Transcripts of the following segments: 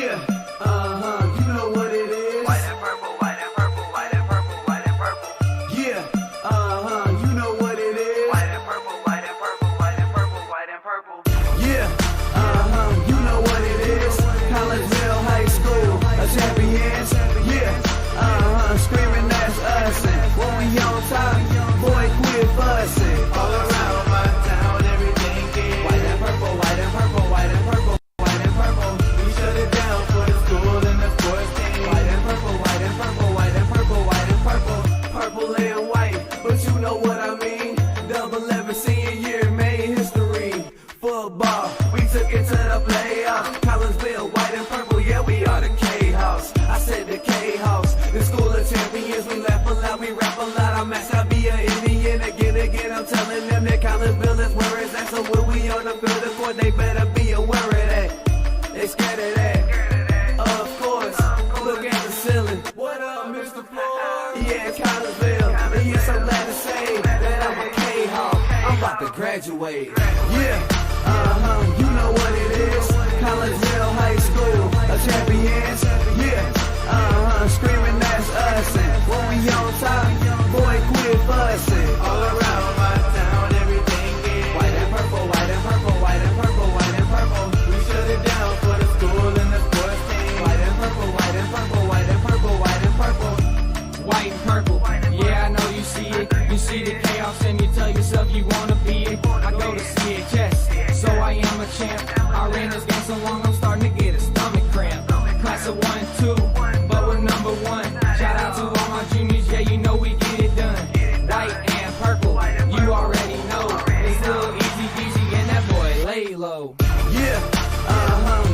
Yeah, you know what it is. White and purple, white and purple, white and purple, white and purple. Yeah, you know what it is. White and purple, white and purple, white and purple, white and purple. Yeah, you know what it is. Collegeville High School, a champions. Yeah, screaming that's us. And when we on top, boy, quit fussing. All around my town, everything is white and purple, white and purple, white and purple, white and purple. We shut it down for the school and the sports team. White and purple, white and purple, white and purple, white and purple. Purple and white, but you know what I mean. Double 11 senior year made history. Football, we took it to the playoffs. Collegeville, white and purple, yeah, we are the K-House. I said the K-House, the school of champions. We laugh a lot, we rap a lot. I'm asked I be an Indian again. I'm telling them that Collegeville is where it's at. So when we on the field of court, they better be aware of that. They scared of that. Of course, look at the ceiling. What up, Mr. Floyd? Yeah, it's Collegeville. And yes, I'm glad to say that I'm a K-Hawk. I'm about to graduate. Yeah, you know what it is. Collegeville High School, a champions. Yeah, screaming that's us. And when we on top, boy, quit fussing. All around my town, everything is white and purple, white and purple, white and purple, white and purple. We shut it down for the school and the sports team. White and purple, white and purple, white and purple, white and purple. White and purple, yeah, I know you see it. You see the chaos and you tell yourself you wanna be it. I go to CHS, so I am a champ. I ran this game so long I'm starting to get a stomach cramp. Class of 1, 2, but we're number 1. Shout out to all my juniors, yeah, you know we get it done. White and purple, you already know. It's little easy peasy and that boy lay low. Yeah,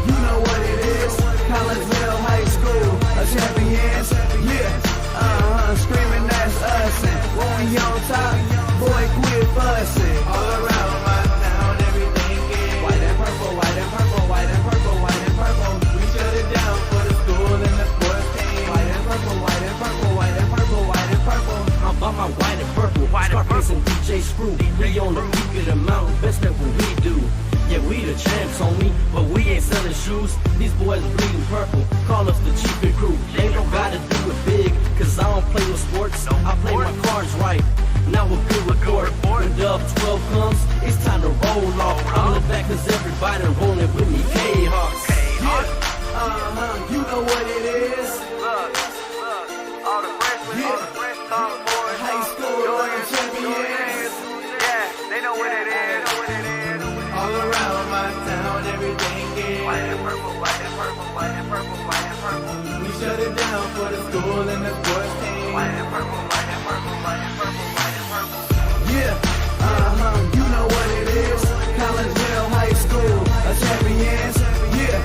you know what it is. Collegeville High School, a champions. Yeah, screaming that's us. And when we on top, boy, quit fussing. All around my town, everything is white and purple, white and purple, white and purple, white and purple. We shut it down for the school and the sports team. White and purple, white and purple, white and purple, white and purple. I'm about my white and purple. Scarface and DJ Screw. We on the peak of the mountain, best at what we do. Yeah, we the champs, homie, but we ain't selling shoes. These boys bleeding purple, call us the cheapest crew. They don't gotta do it big, cause I don't play with sports. I play my cards right. Now a good report. When Dub 12 comes, it's time to roll off. I'm in the back cause everybody rolling with me. K-Hawks. Yeah, you know what it is. Look, all the freshmen, all the fresh sophomores, High school, juniors, champions. yeah, they know what it is. All around my town, everything is White and purple, white and purple, white and purple, white and purple. we shut it down for the school and the sports team. White and purple, white and purple, white and purple, white and purple. Yeah, you know what it is. Collegeville High School, a champions. Yeah,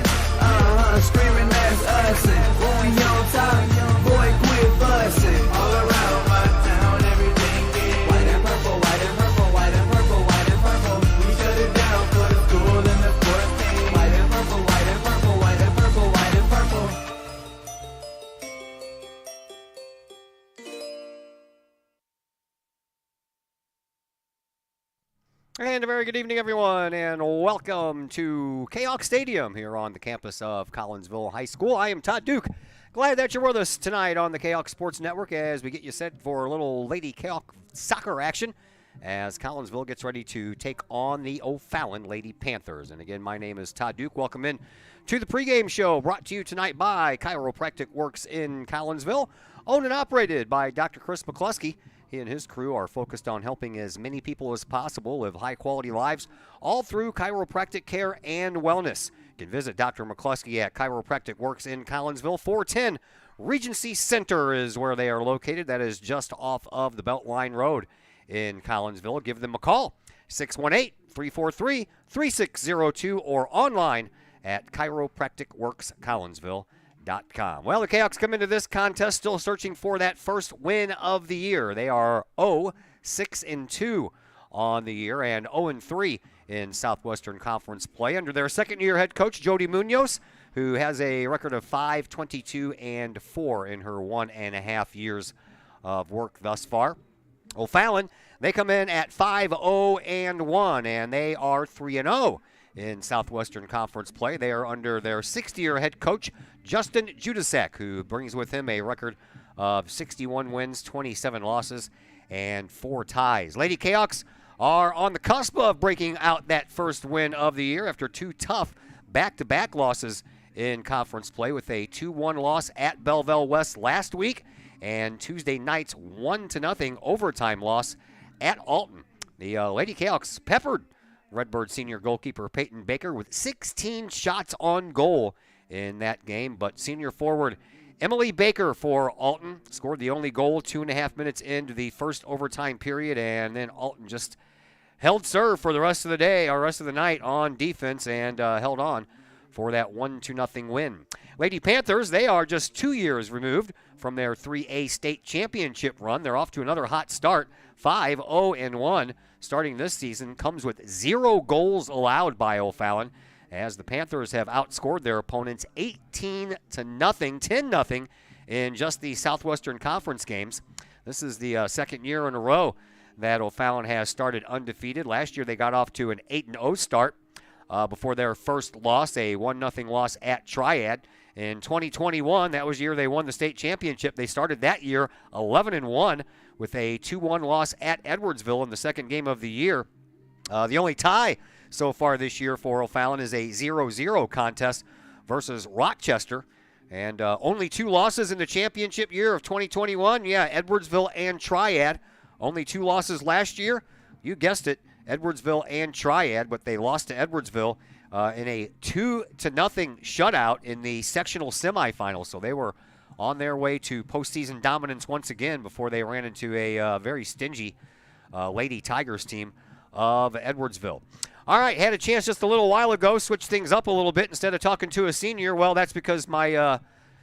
screaming that's us. And when we on top, boy, quit fussing. All around my town, everything is white and purple, white and purple, white and purple, white and purple. We shut it down for the school and the sports team. White and purple, white and purple, white and purple, white and purple. And a very good evening, everyone, and welcome to Kahok Stadium here on the campus of Collegeville High School. I am Todd Duke. Glad that you're with us tonight on the Kahok Sports Network as we get you set for a little Lady Kahok soccer action as Collegeville gets ready to take on the O'Fallon Lady Panthers. And again, my name is Todd Duke. Welcome in to the pregame show brought to you tonight by Chiropractic Works in Collegeville, owned and operated by Dr. Chris McCluskey. He and his crew are focused on helping as many people as possible live high-quality lives, all through chiropractic care and wellness. You can visit Dr. McCluskey at Chiropractic Works in Collegeville. 410 Regency Center is where they are located. That is just off of the Beltline Road in Collegeville. Give them a call, 618-343-3602, or online at chiropracticworkscollegeville.com. Well, the Kahoks come into this contest still searching for that first win of the year. They are 0-6-2 on the year and 0-3 in Southwestern Conference play under their second-year head coach, Jody Munoz, who has a record of 5-22-4 in her 1.5 years of work thus far. O'Fallon, they come in at 5-0-1, and they are 3-0 in Southwestern Conference play. They are under their 6th-year head coach, Justin Judasek, who brings with him a record of 61 wins, 27 losses, and 4 ties. Lady Cahoks are on the cusp of breaking out that first win of the year after 2 tough back-to-back losses in conference play, with a 2-1 loss at Belleville West last week and Tuesday night's 1-0 overtime loss at Alton. The Lady Cahoks peppered Redbird senior goalkeeper Peyton Baker with 16 shots on goal in that game, but senior forward Emily Baker for Alton scored the only goal 2.5 minutes into the first overtime period, and then Alton just held serve for the rest of the day, or rest of the night on defense, and held on for that 1-0 win. Lady Panthers, they are just 2 years removed from their 3A state championship run. They're off to another hot start, 5-0-1. Starting this season, comes with 0 goals allowed by O'Fallon, as the Panthers have outscored their opponents 18-0, 10-0 in just the Southwestern Conference games. This is the second year in a row that O'Fallon has started undefeated. Last year they got off to an 8-0 start before their first loss, a 1-0 loss at Triad. In 2021, that was the year they won the state championship. They started that year 11-1 with a 2-1 loss at Edwardsville in the second game of the year. The only tie so far this year for O'Fallon is a 0-0 contest versus Rochester. And only 2 losses in the championship year of 2021. Yeah, Edwardsville and Triad. Only 2 losses last year. You guessed it, Edwardsville and Triad, but they lost to Edwardsville in a 2-0 shutout in the sectional semifinals. So they were on their way to postseason dominance once again before they ran into a very stingy Lady Tigers team of Edwardsville. All right, had a chance just a little while ago, switch things up a little bit. Instead of talking to a senior, well, that's because my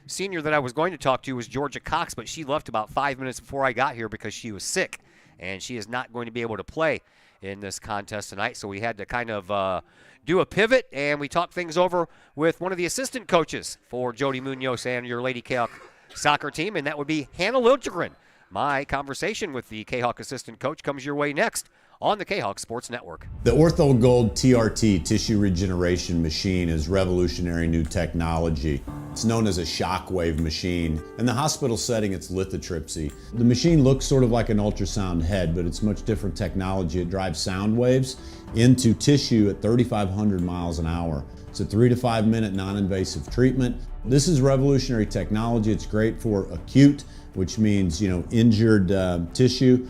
senior that I was going to talk to was Georgia Cox, but she left about 5 minutes before I got here because she was sick, and she is not going to be able to play in this contest tonight. So we had to kind of do a pivot, and we talked things over with one of the assistant coaches for Jody Munoz and your Lady Kahok soccer team, and that would be Hannah Lilchegren. My conversation with the Kahok assistant coach comes your way next on the Kahok Sports Network. The Ortho Gold TRT tissue regeneration machine is revolutionary new technology. It's known as a shockwave machine. In the hospital setting, it's lithotripsy. The machine looks sort of like an ultrasound head, but it's much different technology. It drives sound waves into tissue at 3,500 miles an hour. It's a 3 to 5 minute non-invasive treatment. This is revolutionary technology. It's great for acute, which means, injured tissue,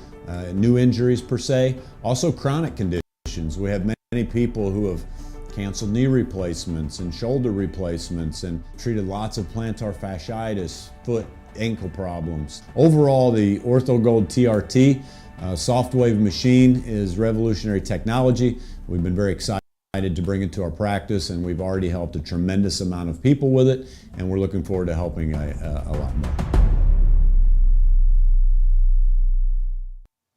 new injuries per se. Also chronic conditions. We have many people who have canceled knee replacements and shoulder replacements and treated lots of plantar fasciitis, foot, ankle problems. Overall, the OrthoGold TRT soft wave machine is revolutionary technology. We've been very excited to bring it to our practice, and we've already helped a tremendous amount of people with it, and we're looking forward to helping a lot more.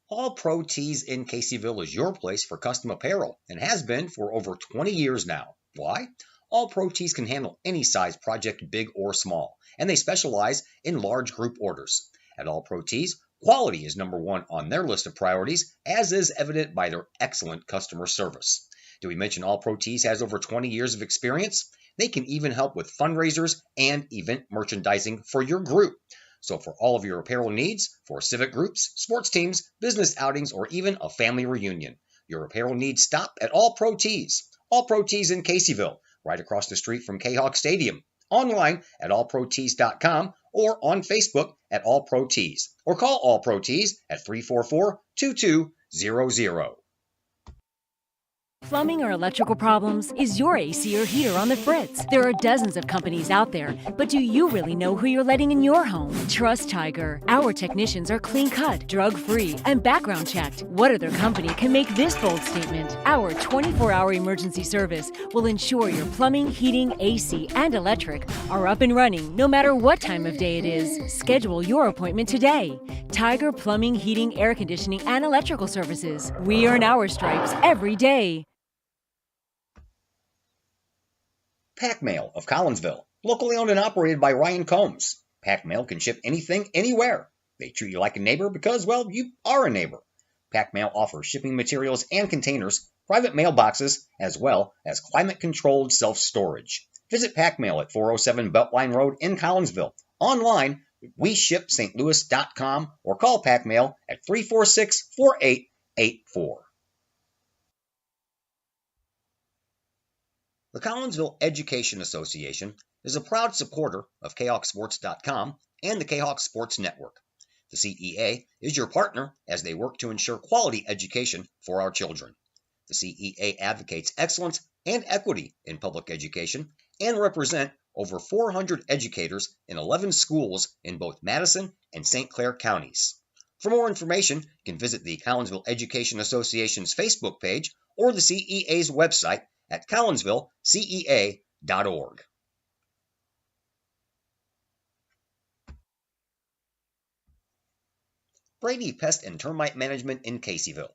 All Pro Tees in Caseyville is your place for custom apparel and has been for over 20 years now. Why? All Pro Tees can handle any size project, big or small, and they specialize in large group orders. At All Pro Tees, quality is number 1 on their list of priorities, as is evident by their excellent customer service. Did we mention All Pro Tees has over 20 years of experience? They can even help with fundraisers and event merchandising for your group. So for all of your apparel needs, for civic groups, sports teams, business outings, or even a family reunion, your apparel needs stop at All Pro Tees. All Pro Tees in Caseyville, right across the street from Kahok Stadium. Online at allprotees.com or on Facebook at All Pro Tees. Or call All Pro Tees at 344-2200. Plumbing or electrical problems? Is your AC or heater on the fritz? There are dozens of companies out there, but do you really know who you're letting in your home? Trust Tiger. Our technicians are clean-cut, drug-free, and background-checked. What other company can make this bold statement? Our 24-hour emergency service will ensure your plumbing, heating, AC, and electric are up and running no matter what time of day it is. Schedule your appointment today. Tiger Plumbing, Heating, Air Conditioning, and Electrical Services. We earn our stripes every day. Pack Mail of Collinsville, locally owned and operated by Ryan Combs. Pack Mail can ship anything, anywhere. They treat you like a neighbor because, well, you are a neighbor. Pack Mail offers shipping materials and containers private mailboxes, as well as climate-controlled self-storage. Visit Pack Mail at 407 Beltline Road in Collinsville. Online, WeShipSt.Louis.com or call Pack Mail at 346-4884. The Collinsville Education Association is a proud supporter of KahokSports.com and the Kahok Sports Network. The CEA is your partner as they work to ensure quality education for our children. The CEA advocates excellence and equity in public education and represent over 400 educators in 11 schools in both Madison and St. Clair counties. For more information, you can visit the Collinsville Education Association's Facebook page or the CEA's website at collinsvillecea.org. Brady Pest and Termite Management in Caseyville.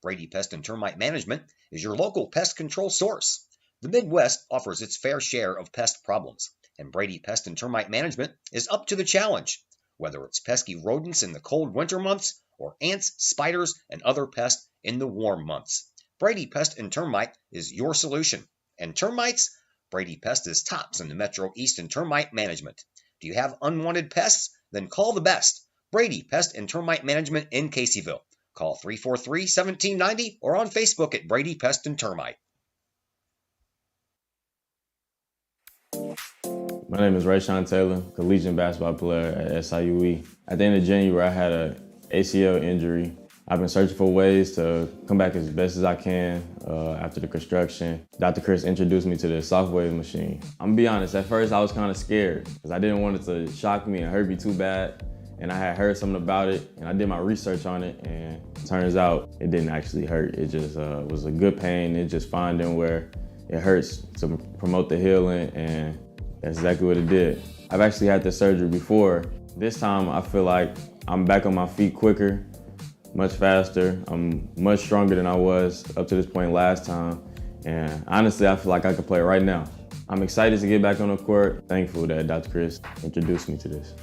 Brady Pest and Termite Management is your local pest control source. The Midwest offers its fair share of pest problems, and Brady Pest and Termite Management is up to the challenge. Whether it's pesky rodents in the cold winter months or ants, spiders, and other pests in the warm months, Brady Pest and Termite is your solution. And termites? Brady Pest is tops in the Metro East in termite management. Do you have unwanted pests? Then call the best. Brady Pest and Termite Management in Caseyville. Call 343-1790 or on Facebook at Brady Pest and Termite. My name is Rayshawn Taylor, collegiate basketball player at SIUE. At the end of January, I had an ACL injury. I've been searching for ways to come back as best as I can after the construction. Dr. Chris introduced me to the Shockwave machine. I'm gonna be honest, at first I was kind of scared because I didn't want it to shock me and hurt me too bad. And I had heard something about it and I did my research on it, and it turns out it didn't actually hurt. It just was a good pain. It just finding where it hurts to promote the healing, and that's exactly what it did. I've actually had this surgery before. This time I feel like I'm back on my feet quicker, much faster. I'm much stronger than I was up to this point last time. And honestly, I feel like I could play right now. I'm excited to get back on the court. Thankful that Dr. Chris introduced me to this.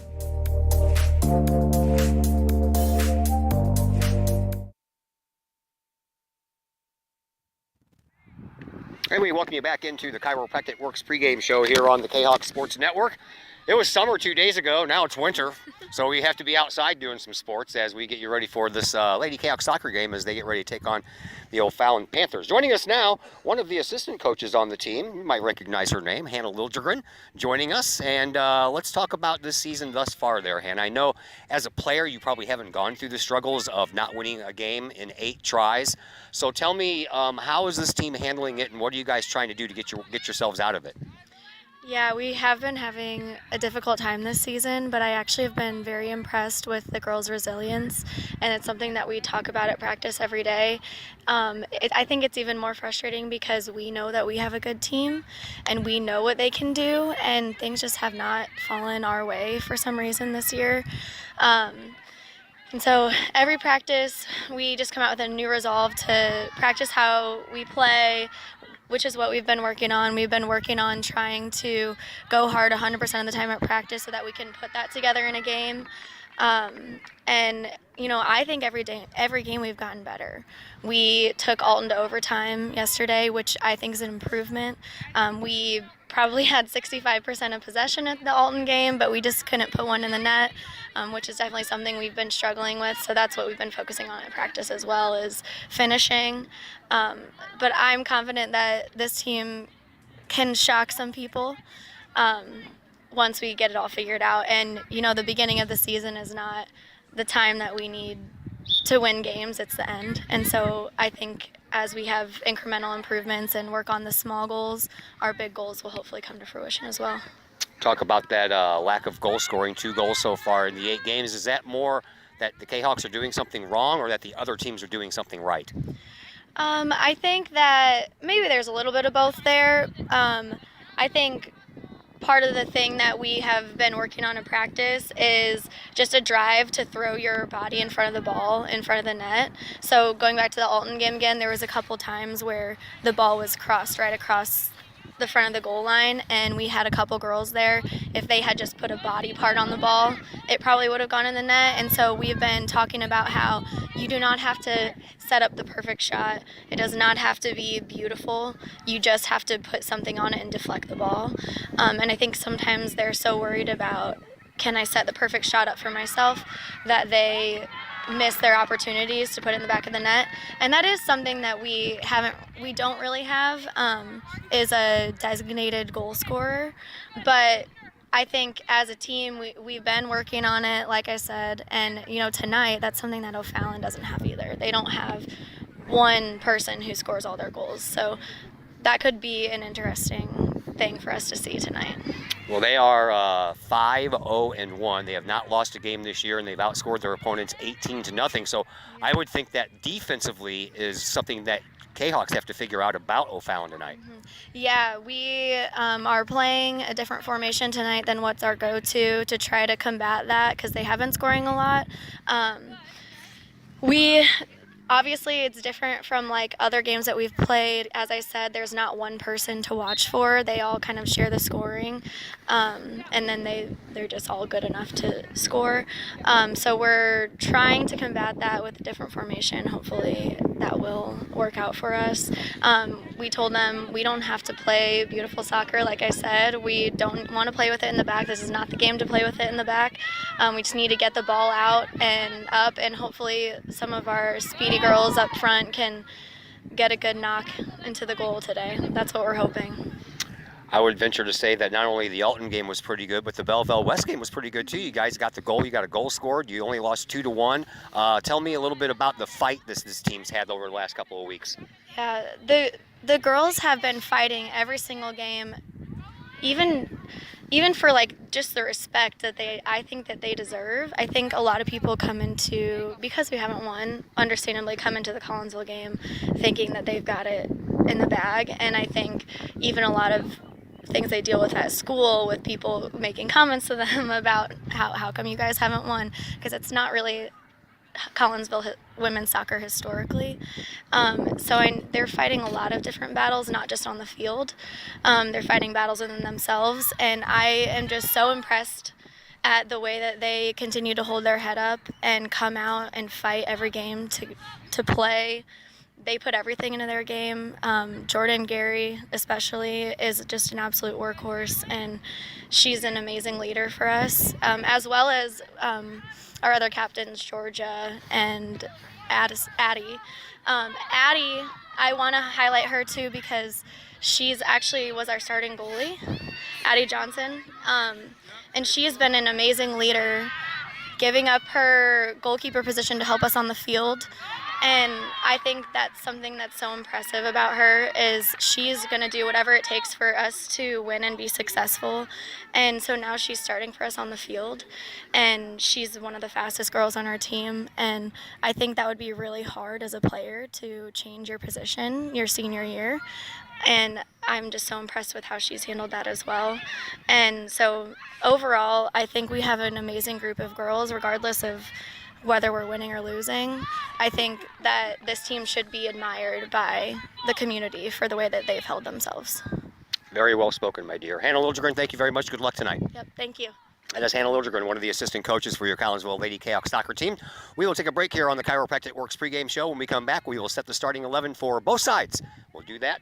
And we welcome you back into the Chiropractic Works pregame show here on the Kahok Sports Network. It was summer 2 days ago, now it's winter, so we have to be outside doing some sports as we get you ready for this Lady Kahok soccer game as they get ready to take on the O'Fallon Panthers. Joining us now, one of the assistant coaches on the team, you might recognize her name, Hannah Liljegren, joining us, and let's talk about this season thus far there, Hannah. I know as a player you probably haven't gone through the struggles of not winning a game in 8 tries, so tell me, how is this team handling it, and what are you guys trying to do to get yourselves out of it? Yeah, we have been having a difficult time this season, but I actually have been very impressed with the girls' resilience, and it's something that we talk about at practice every day. I think it's even more frustrating because we know that we have a good team, and we know what they can do, and things just have not fallen our way for some reason this year. And so every practice, we just come out with a new resolve to practice how we play, which is what we've been working on. We've been working on trying to go hard 100% of the time at practice so that we can put that together in a game. And, you know, I think every game we've gotten better. We took Alton to overtime yesterday, which I think is an improvement. We probably had 65% of possession at the Alton game, but we just couldn't put one in the net, which is definitely something we've been struggling with. So that's what we've been focusing on at practice as well, is finishing. But I'm confident that this team can shock some people once we get it all figured out. And, you know, the beginning of the season is not the time that we need to win games, it's the end. And so I think as we have incremental improvements and work on the small goals, our big goals will hopefully come to fruition as well. Talk about that lack of goal scoring, 2 goals so far in the 8 games. Is that more that the Kahawks are doing something wrong or that the other teams are doing something right? I think that maybe there's a little bit of both there. I think part of the thing that we have been working on in practice is just a drive to throw your body in front of the ball, in front of the net. So going back to the Alton game again, there was a couple times where the ball was crossed right across the front of the goal line, and we had a couple girls there. If they had just put a body part on the ball, it probably would have gone in the net. And so we've been talking about how you do not have to set up the perfect shot. It does not have to be beautiful. You just have to put something on it and deflect the ball. And I think sometimes they're so worried about, can I set the perfect shot up for myself, that they miss their opportunities to put it in the back of the net. And that is something that we don't really have, is a designated goal scorer. But I think as a team, we've been working on it, like I said, and tonight, that's something that O'Fallon doesn't have either. They don't have one person who scores all their goals. So that could be an interesting thing for us to see tonight. Well, they are 5-0-1. They have not lost a game this year, and they've outscored their opponents 18-0. So I would think that defensively is something that Kahawks have to figure out about O'Fallon tonight. Yeah, we are playing a different formation tonight than what's our go-to to try to combat that, because they have been scoring a lot. Obviously, it's different from like other games that we've played. As I said, there's not one person to watch for. They all kind of share the scoring, and then they're just all good enough to score. So we're trying to combat that with a different formation. Hopefully that will work out for us. We told them we don't have to play beautiful soccer. Like I said, we don't want to play with it in the back. This is not the game to play with it in the back. We just need to get the ball out and up, and hopefully some of our speedy girls up front can get a good knock into the goal today. That's what we're hoping. I would venture to say that not only the Alton game was pretty good, but the Belleville West game was pretty good too. You guys got the goal. You got a goal scored. You only lost 2-1. Tell me a little bit about the fight this team's had over the last couple of weeks. Yeah, the girls have been fighting every single game, even for like just the respect that I think that they deserve. I think a lot of people because we haven't won, understandably come into the Collinsville game thinking that they've got it in the bag. And I think even a lot of things they deal with at school, with people making comments to them about how come you guys haven't won, because it's not really Collinsville women's soccer historically. They're fighting a lot of different battles, not just on the field. They're fighting battles within themselves, and I am just so impressed at the way that they continue to hold their head up and come out and fight every game to play. They put everything into their game. Jordan Gary especially is just an absolute workhorse, and she's an amazing leader for us, as well as our other captains, Georgia and Addie. Addie, I want to highlight her too, because she's actually was our starting goalie, Addie Johnson, and she's been an amazing leader, giving up her goalkeeper position to help us on the field. And I think that's something that's so impressive about her, is she's going to do whatever it takes for us to win and be successful. And so now she's starting for us on the field, and she's one of the fastest girls on our team. And I think that would be really hard as a player to change your position your senior year. And I'm just so impressed with how she's handled that as well. And so overall, I think we have an amazing group of girls, regardless of whether we're winning or losing. I think that this team should be admired by the community for the way that they've held themselves. Very well spoken, my dear. Hannah Liljegren, thank you very much. Good luck tonight. Yep, thank you. And that's Hannah Liljegren, one of the assistant coaches for your Collinsville Lady Kahok soccer team. We will take a break here on the Chiropractic Works pregame show. When we come back, we will set the starting 11 for both sides. We'll do that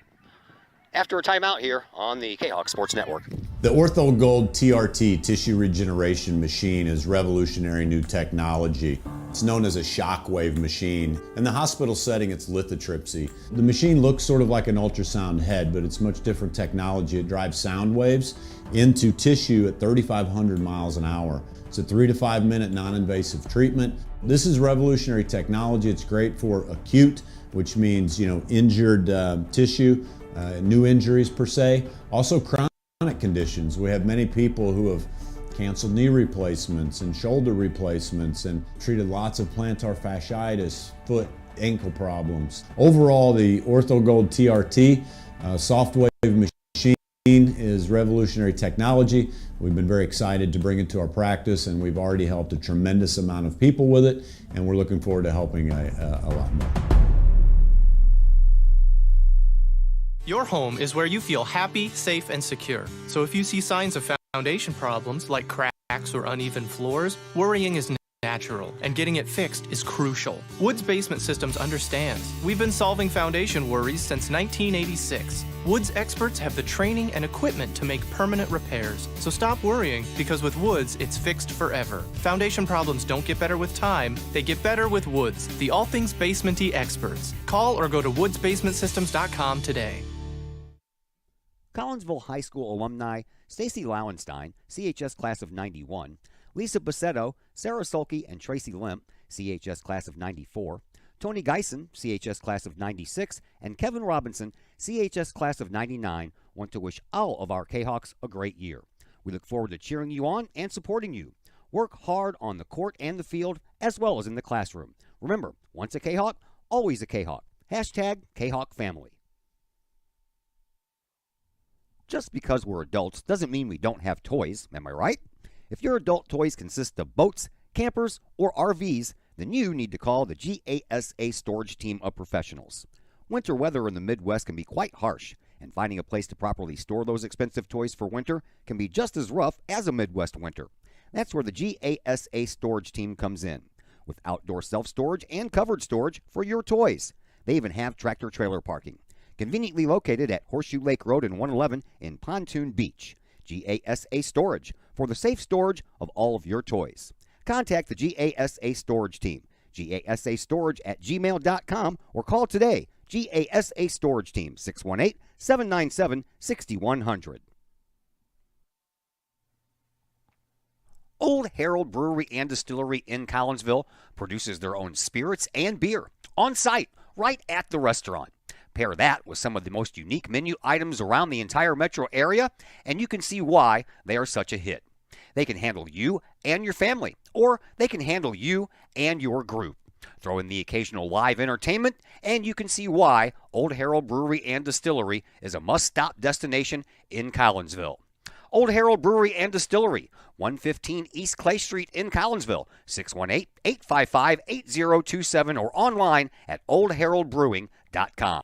after a timeout here on the Kahok Sports Network. The Ortho Gold TRT tissue regeneration machine is revolutionary new technology. It's known as a shockwave machine. In the hospital setting, it's lithotripsy. The machine looks sort of like an ultrasound head, but it's much different technology. It drives sound waves into tissue at 3,500 miles an hour. It's a 3 to 5 minute non-invasive treatment. This is revolutionary technology. It's great for acute, which means injured tissue, new injuries per se. Also chronic conditions. We have many people who have canceled knee replacements and shoulder replacements and treated lots of plantar fasciitis, foot, ankle problems. Overall, the OrthoGold TRT soft wave machine is revolutionary technology. We've been very excited to bring it to our practice, and we've already helped a tremendous amount of people with it, and we're looking forward to helping a lot more. Your home is where you feel happy, safe, and secure. So if you see signs of foundation problems like cracks or uneven floors, worrying is natural, and getting it fixed is crucial. Woods Basement Systems understands. We've been solving foundation worries since 1986. Woods experts have the training and equipment to make permanent repairs. So stop worrying, because with Woods, it's fixed forever. Foundation problems don't get better with time, they get better with Woods, the all things basement-y experts. Call or go to woodsbasementsystems.com today. Collinsville High School alumni Stacy Lauenstein, CHS class of 91, Lisa Bassetto, Sarah Sulke, and Tracy Limp, CHS class of 94, Tony Geisen, CHS class of 96, and Kevin Robinson, CHS class of 99, want to wish all of our Kahawks a great year. We look forward to cheering you on and supporting you. Work hard on the court and the field, as well as in the classroom. Remember, once a Kahawk, always a Kahawk. Hashtag Kahawk Family. Just because we're adults doesn't mean we don't have toys, am I right? If your adult toys consist of boats, campers, or RVs, then you need to call the GASA storage team of professionals. Winter weather in the Midwest can be quite harsh, and finding a place to properly store those expensive toys for winter can be just as rough as a Midwest winter. That's where the GASA storage team comes in, with outdoor self-storage and covered storage for your toys. They even have tractor-trailer parking, conveniently located at Horseshoe Lake Road and 111 in Pontoon Beach. GASA Storage, for the safe storage of all of your toys. Contact the GASA Storage team, gasastorage@gmail.com, or call today, GASA Storage Team, 618-797-6100. Old Herald Brewery and Distillery in Collinsville produces their own spirits and beer on site, right at the restaurant. Pair that with some of the most unique menu items around the entire metro area, and you can see why they are such a hit. They can handle you and your family, or they can handle you and your group. Throw in the occasional live entertainment, and you can see why Old Herald Brewery and Distillery is a must-stop destination in Collinsville. Old Herald Brewery and Distillery, 115 East Clay Street in Collinsville, 618-855-8027, or online at oldheraldbrewing.com.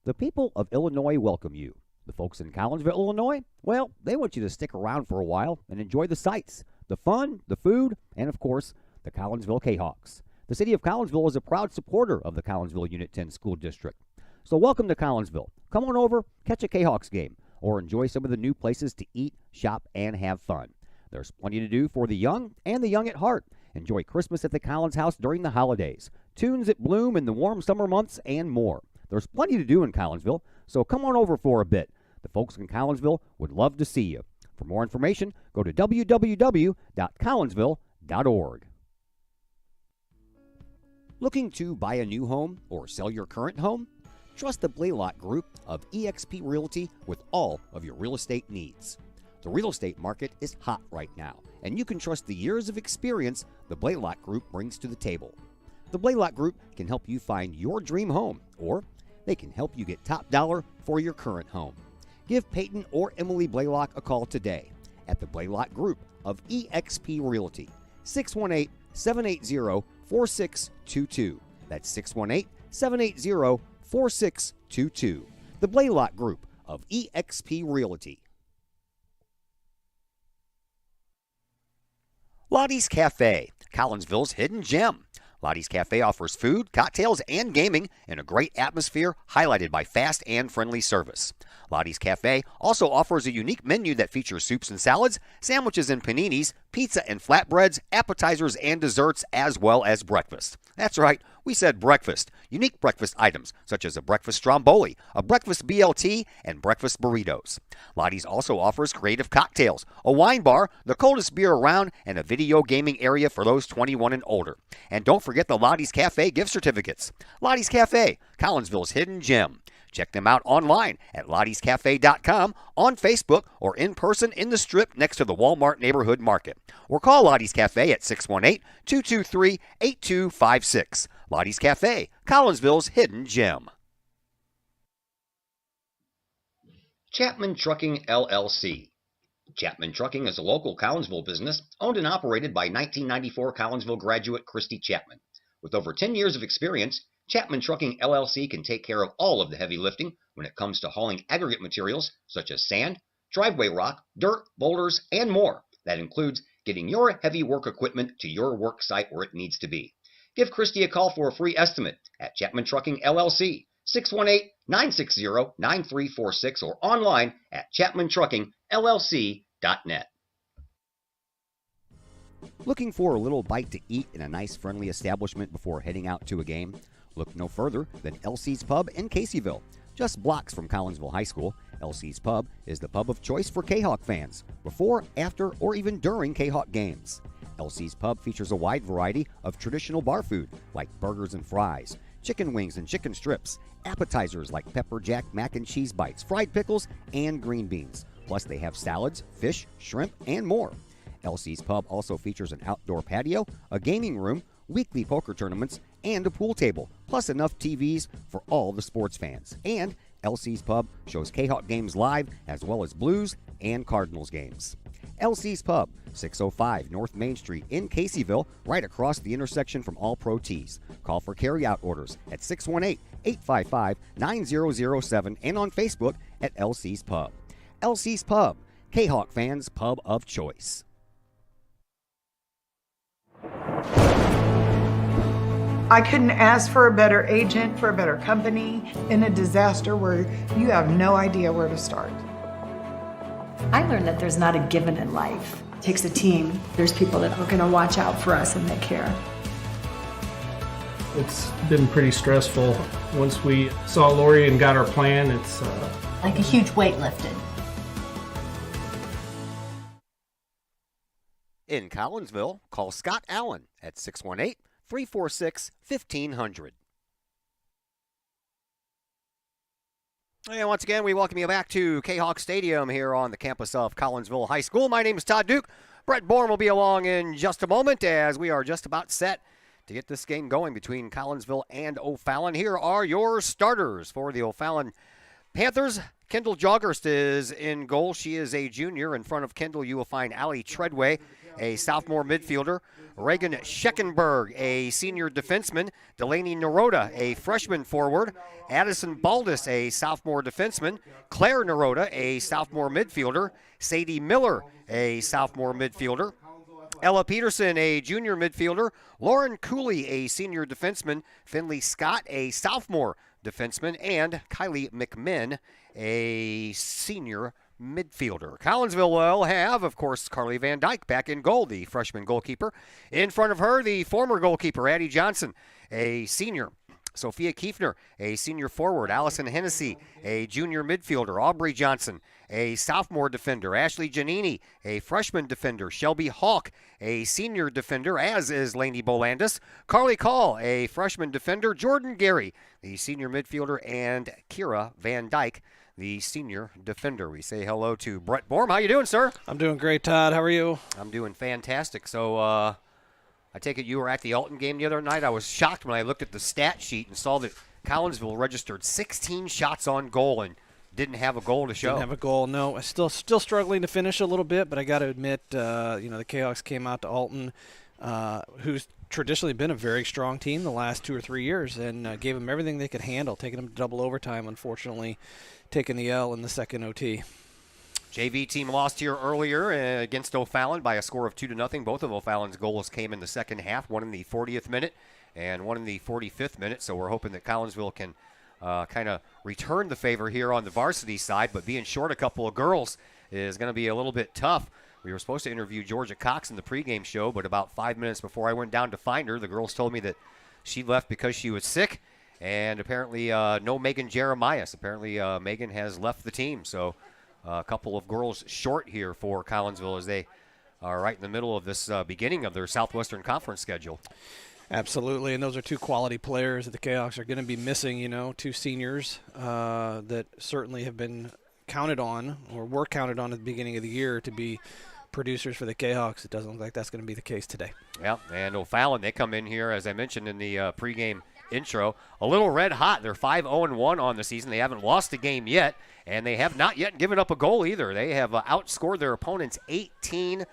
The people of Illinois welcome you. The folks in Collinsville, Illinois, well, they want you to stick around for a while and enjoy the sights, the fun, the food, and of course, the Collinsville Kahawks. The city of Collinsville is a proud supporter of the Collinsville Unit 10 School District. So welcome to Collinsville. Come on over, catch a Kahawks game, or enjoy some of the new places to eat, shop, and have fun. There's plenty to do for the young and the young at heart. Enjoy Christmas at the Collins House during the holidays, tunes that bloom in the warm summer months, and more. There's plenty to do in Collinsville, so come on over for a bit. The folks in Collinsville would love to see you. For more information, go to www.collinsville.org. Looking to buy a new home or sell your current home? Trust the Blaylock Group of eXp Realty with all of your real estate needs. The real estate market is hot right now, and you can trust the years of experience the Blaylock Group brings to the table. The Blaylock Group can help you find your dream home, or they can help you get top dollar for your current home. Give Peyton or Emily Blaylock a call today at the Blaylock Group of eXp Realty, 618-780-4622. That's 618-780-4622. The Blaylock Group of eXp Realty. Lottie's Cafe, Collinsville's hidden gem. Lottie's Cafe offers food, cocktails, and gaming in a great atmosphere highlighted by fast and friendly service. Lottie's Cafe also offers a unique menu that features soups and salads, sandwiches and paninis, pizza and flatbreads, appetizers and desserts, as well as breakfast. That's right, we said breakfast. Unique breakfast items such as a breakfast stromboli, a breakfast BLT, and breakfast burritos. Lottie's also offers creative cocktails, a wine bar, the coldest beer around, and a video gaming area for those 21 and older. And don't forget the Lottie's Cafe gift certificates. Lottie's Cafe, Collinsville's hidden gem. Check them out online at lottiescafe.com, on Facebook, or in person in the Strip next to the Walmart Neighborhood Market. Or call Lottie's Cafe at 618-223-8256. Lottie's Cafe, Collinsville's hidden gem. Chapman Trucking, LLC. Chapman Trucking is a local Collinsville business owned and operated by 1994 Collinsville graduate Christy Chapman. With over 10 years of experience, Chapman Trucking LLC can take care of all of the heavy lifting when it comes to hauling aggregate materials such as sand, driveway rock, dirt, boulders, and more. That includes getting your heavy work equipment to your work site where it needs to be. Give Christy a call for a free estimate at Chapman Trucking LLC, 618-960-9346, or online at chapmantruckingllc.net. Looking for a little bite to eat in a nice, friendly establishment before heading out to a game? Look no further than LC's Pub in Caseyville. Just blocks from Collinsville High School, LC's Pub is the pub of choice for Kahok fans, before, after, or even during Kahok games. LC's Pub features a wide variety of traditional bar food like burgers and fries, chicken wings and chicken strips, appetizers like pepper jack mac and cheese bites, fried pickles, and green beans. Plus they have salads, fish, shrimp, and more. LC's Pub also features an outdoor patio, a gaming room, weekly poker tournaments, and a pool table, plus enough TVs for all the sports fans. And LC's Pub shows Kahok games live as well as Blues and Cardinals games. LC's Pub, 605 North Main Street in Caseyville, right across the intersection from All Pro Tees. Call for carry-out orders at 618-855-9007 and on Facebook at LC's Pub. LC's Pub, Kahok fans' pub of choice. I couldn't ask for a better agent, for a better company in a disaster where you have no idea where to start. I learned that there's not a given in life. It takes a team. There's people that are going to watch out for us and that care. It's been pretty stressful. Once we saw Lori and got our plan, it's like a huge weight lifted. In Collinsville, call Scott Allen at 618-346-1500. And once again, we welcome you back to Kahok Stadium here on the campus of Collinsville High School. My name is Todd Duke. Brett Bourne will be along in just a moment as we are just about set to get this game going between Collinsville and O'Fallon. Here are your starters for the O'Fallon Panthers. Kendall Joggers is in goal. She is a junior. In front of Kendall, you will find Allie Treadway, a sophomore midfielder. Reagan Scheckenberg, a senior defenseman. Delaney Naroda, a freshman forward. Addison Baldus, a sophomore defenseman. Claire Naroda, a sophomore midfielder. Sadie Miller, a sophomore midfielder. Ella Peterson, a junior midfielder. Lauren Cooley, a senior defenseman. Finley Scott, a sophomore defenseman. And Kylie McMinn, a senior midfielder. Collinsville will have, of course, Carly Van Dyke back in goal, the freshman goalkeeper. In front of her, the former goalkeeper, Addie Johnson, a senior. Sophia Kiefner, a senior forward. Allison Hennessy, a junior midfielder. Aubrey Johnson, a sophomore defender. Ashley Giannini, a freshman defender. Shelby Hawk, a senior defender, as is Lainey Bolandis. Carly Call, a freshman defender. Jordan Gary, the senior midfielder. And Kira Van Dyke, the senior defender. We say hello to Brett Bourne. How you doing, sir? I'm doing great, Todd. How are you? I'm doing fantastic. So, I take it you were at the Alton game the other night. I was shocked when I looked at the stat sheet and saw that Collinsville registered 16 shots on goal and didn't have a goal to show. Didn't have a goal, no. Still struggling to finish a little bit, but I got to admit, the Kahawks came out to Alton, who's traditionally been a very strong team the last 2 or 3 years, and gave them everything they could handle, taking them to double overtime, unfortunately, taking the L in the second OT. JV team lost here earlier against O'Fallon by a score of 2-0. Both of O'Fallon's goals came in the second half, one in the 40th minute and one in the 45th minute. So we're hoping that Collinsville can kind of return the favor here on the varsity side, but being short a couple of girls is going to be a little bit tough. We were supposed to interview Georgia Cox in the pregame show, but about 5 minutes before I went down to find her, the girls told me that she left because she was sick, and apparently no Megan Jeremias. Apparently Megan has left the team, so a couple of girls short here for Collinsville as they are right in the middle of this beginning of their Southwestern Conference schedule. Absolutely, and those are two quality players that the Kahawks are going to be missing, two seniors that certainly have been counted on or were counted on at the beginning of the year to be producers for the Kahawks. It doesn't look like that's going to be the case today. Yeah, and O'Fallon, they come in here, as I mentioned in the pregame intro, a little red hot. They're 5-0-1 on the season. They haven't lost a game yet, and they have not yet given up a goal either. They have outscored their opponents 18-0,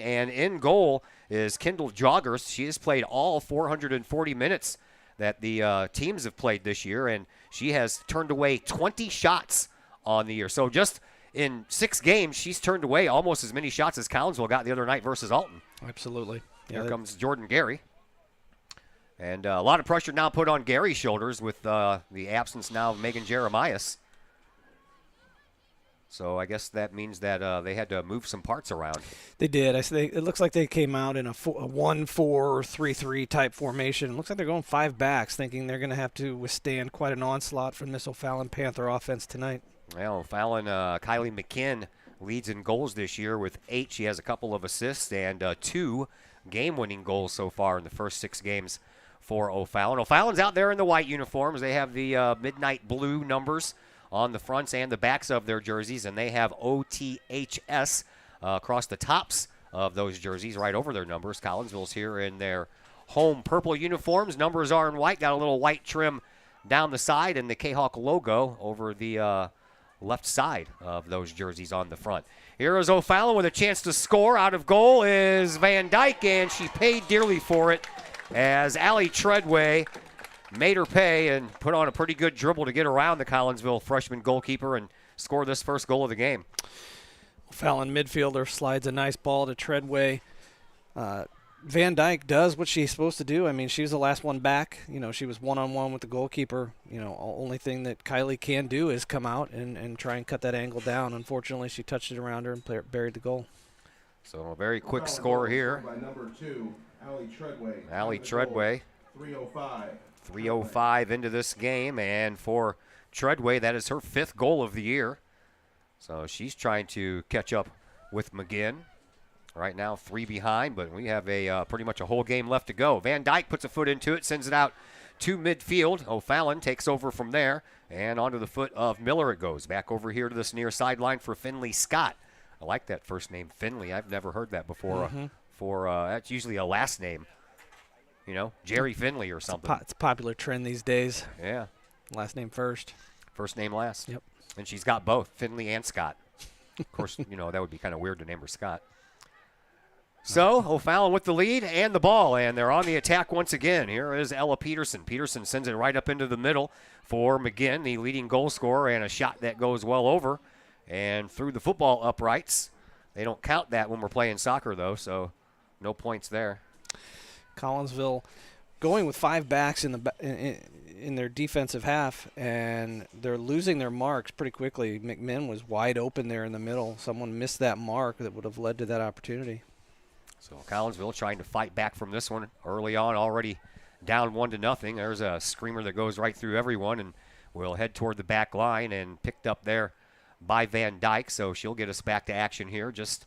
and in goal is Kendall Joggers. She has played all 440 minutes that the teams have played this year, and she has turned away 20 shots on the year. So just in 6 games, she's turned away almost as many shots as Collinsville got the other night versus Alton. Absolutely. Here comes Jordan Gary. And a lot of pressure now put on Gary's shoulders with the absence now of Megan Jeremias. So I guess that means that they had to move some parts around. They did. It looks like they came out in a 1-4-3-3 type formation. It looks like they're going 5 backs, thinking they're going to have to withstand quite an onslaught from this O'Fallon Panther offense tonight. Well, O'Fallon, Kylie McKinn leads in goals this year with 8. She has a couple of assists and 2 game-winning goals so far in the first 6 games for O'Fallon. O'Fallon's out there in the white uniforms. They have the midnight blue numbers on the fronts and the backs of their jerseys, and they have OTHS across the tops of those jerseys right over their numbers. Collinsville's here in their home purple uniforms. Numbers are in white, got a little white trim down the side, and the Kahok logo over the left side of those jerseys on the front. Here is O'Fallon with a chance to score. Out of goal is Van Dyke, and she paid dearly for it as Allie Treadway made her pay and put on a pretty good dribble to get around the Collinsville freshman goalkeeper and score this first goal of the game. O'Fallon midfielder slides a nice ball to Treadway. Van Dyke does what she's supposed to do. I mean, she was the last one back. You know, she was one-on-one with the goalkeeper. You know, only thing that Kylie can do is come out and try and cut that angle down. Unfortunately, she touched it around her and buried the goal. So a very quick score here. By number 2, Allie Treadway. Allie Treadway. 3:05. 3:05 into this game, and for Treadway, that is her 5th goal of the year. So she's trying to catch up with McGinn. Right now, 3 behind, but we have a pretty much a whole game left to go. Van Dyke puts a foot into it, sends it out to midfield. O'Fallon takes over from there, and onto the foot of Miller it goes. Back over here to this near sideline for Finley Scott. I like that first name, Finley. I've never heard that before. That's usually a last name. You know, Jerry Finley or something. It's a popular trend these days. Yeah. Last name first. First name last. Yep. And she's got both, Finley and Scott. Of course, you know, that would be kind of weird to name her Scott. So, O'Fallon with the lead and the ball, and they're on the attack once again. Here is Ella Peterson. Peterson sends it right up into the middle for McGinn, the leading goal scorer, and a shot that goes well over and through the football uprights. They don't count that when we're playing soccer, though, so no points there. Collinsville going with 5 backs in their defensive half, and they're losing their marks pretty quickly. McMinn was wide open there in the middle. Someone missed that mark that would have led to that opportunity. So Collinsville trying to fight back from this one early on, already down 1-0. There's a screamer that goes right through everyone, and will head toward the back line and picked up there by Van Dyke. So she'll get us back to action here just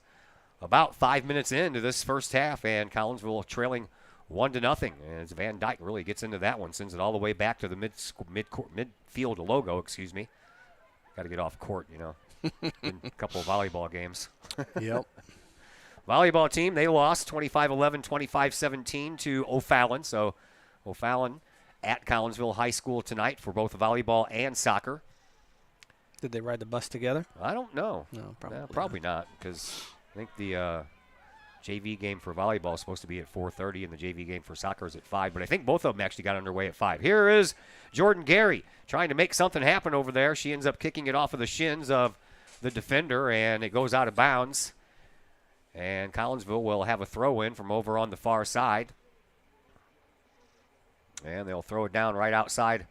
about 5 minutes into this first half, and Collinsville trailing 1-0. As Van Dyke really gets into that one, sends it all the way back to the midfield logo, excuse me. Got to get off court, you know. Been a couple of volleyball games. Yep. Volleyball team, they lost 25-11, 25-17 to O'Fallon. So O'Fallon at Collinsville High School tonight for both volleyball and soccer. Did they ride the bus together? I don't know. No, probably not, because I think the JV game for volleyball is supposed to be at 4:30, and the JV game for soccer is at 5. But I think both of them actually got underway at 5. Here is Jordan Gary trying to make something happen over there. She ends up kicking it off of the shins of the defender, and it goes out of bounds. And Collinsville will have a throw-in from over on the far side. And they'll throw it down right outside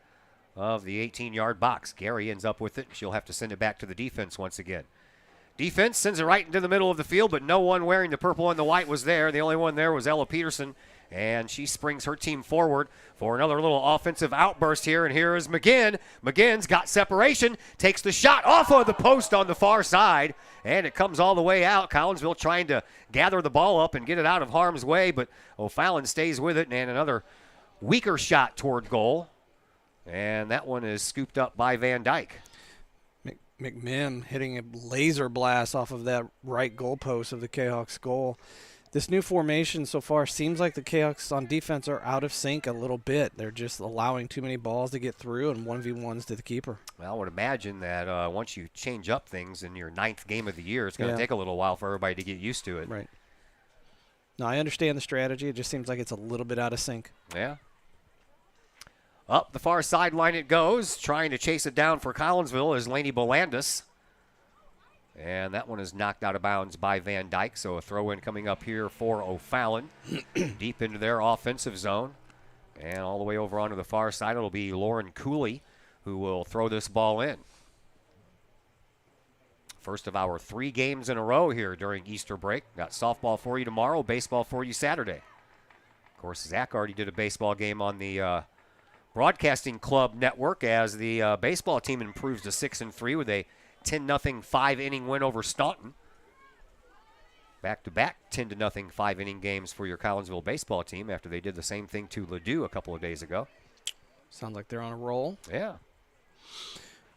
of the 18-yard box. Gary ends up with it. She'll have to send it back to the defense once again. Defense sends it right into the middle of the field, but no one wearing the purple and the white was there. The only one there was Ella Peterson, and she springs her team forward for another little offensive outburst here. And here is McGinn. McGinn's got separation, takes the shot off of the post on the far side, and it comes all the way out. Collinsville trying to gather the ball up and get it out of harm's way, but O'Fallon stays with it, and another weaker shot toward goal. And that one is scooped up by Van Dyke. McMinn hitting a laser blast off of that right goalpost of the Kahawks goal. This new formation so far seems like the Kahawks on defense are out of sync a little bit. They're just allowing too many balls to get through and 1v1s to the keeper. Well, I would imagine that once you change up things in your 9th game of the year, it's going to take a little while for everybody to get used to it. Right. No, I understand the strategy. It just seems like it's a little bit out of sync. Yeah. Up the far sideline it goes. Trying to chase it down for Collinsville is Laney Bolandis. And that one is knocked out of bounds by Van Dyke. So a throw in coming up here for O'Fallon. Deep into their offensive zone. And all the way over onto the far side, it'll be Lauren Cooley who will throw this ball in. First of our 3 games in a row here during Easter break. Got softball for you tomorrow, baseball for you Saturday. Of course, Zach already did a baseball game on the Broadcasting Club network as the baseball team improves to 6-3 with a 10-0 5-inning win over Staunton. Back-to-back 10-0 5-inning games for your Collinsville baseball team after they did the same thing to Ladue a couple of days ago. Sounds like they're on a roll. Yeah.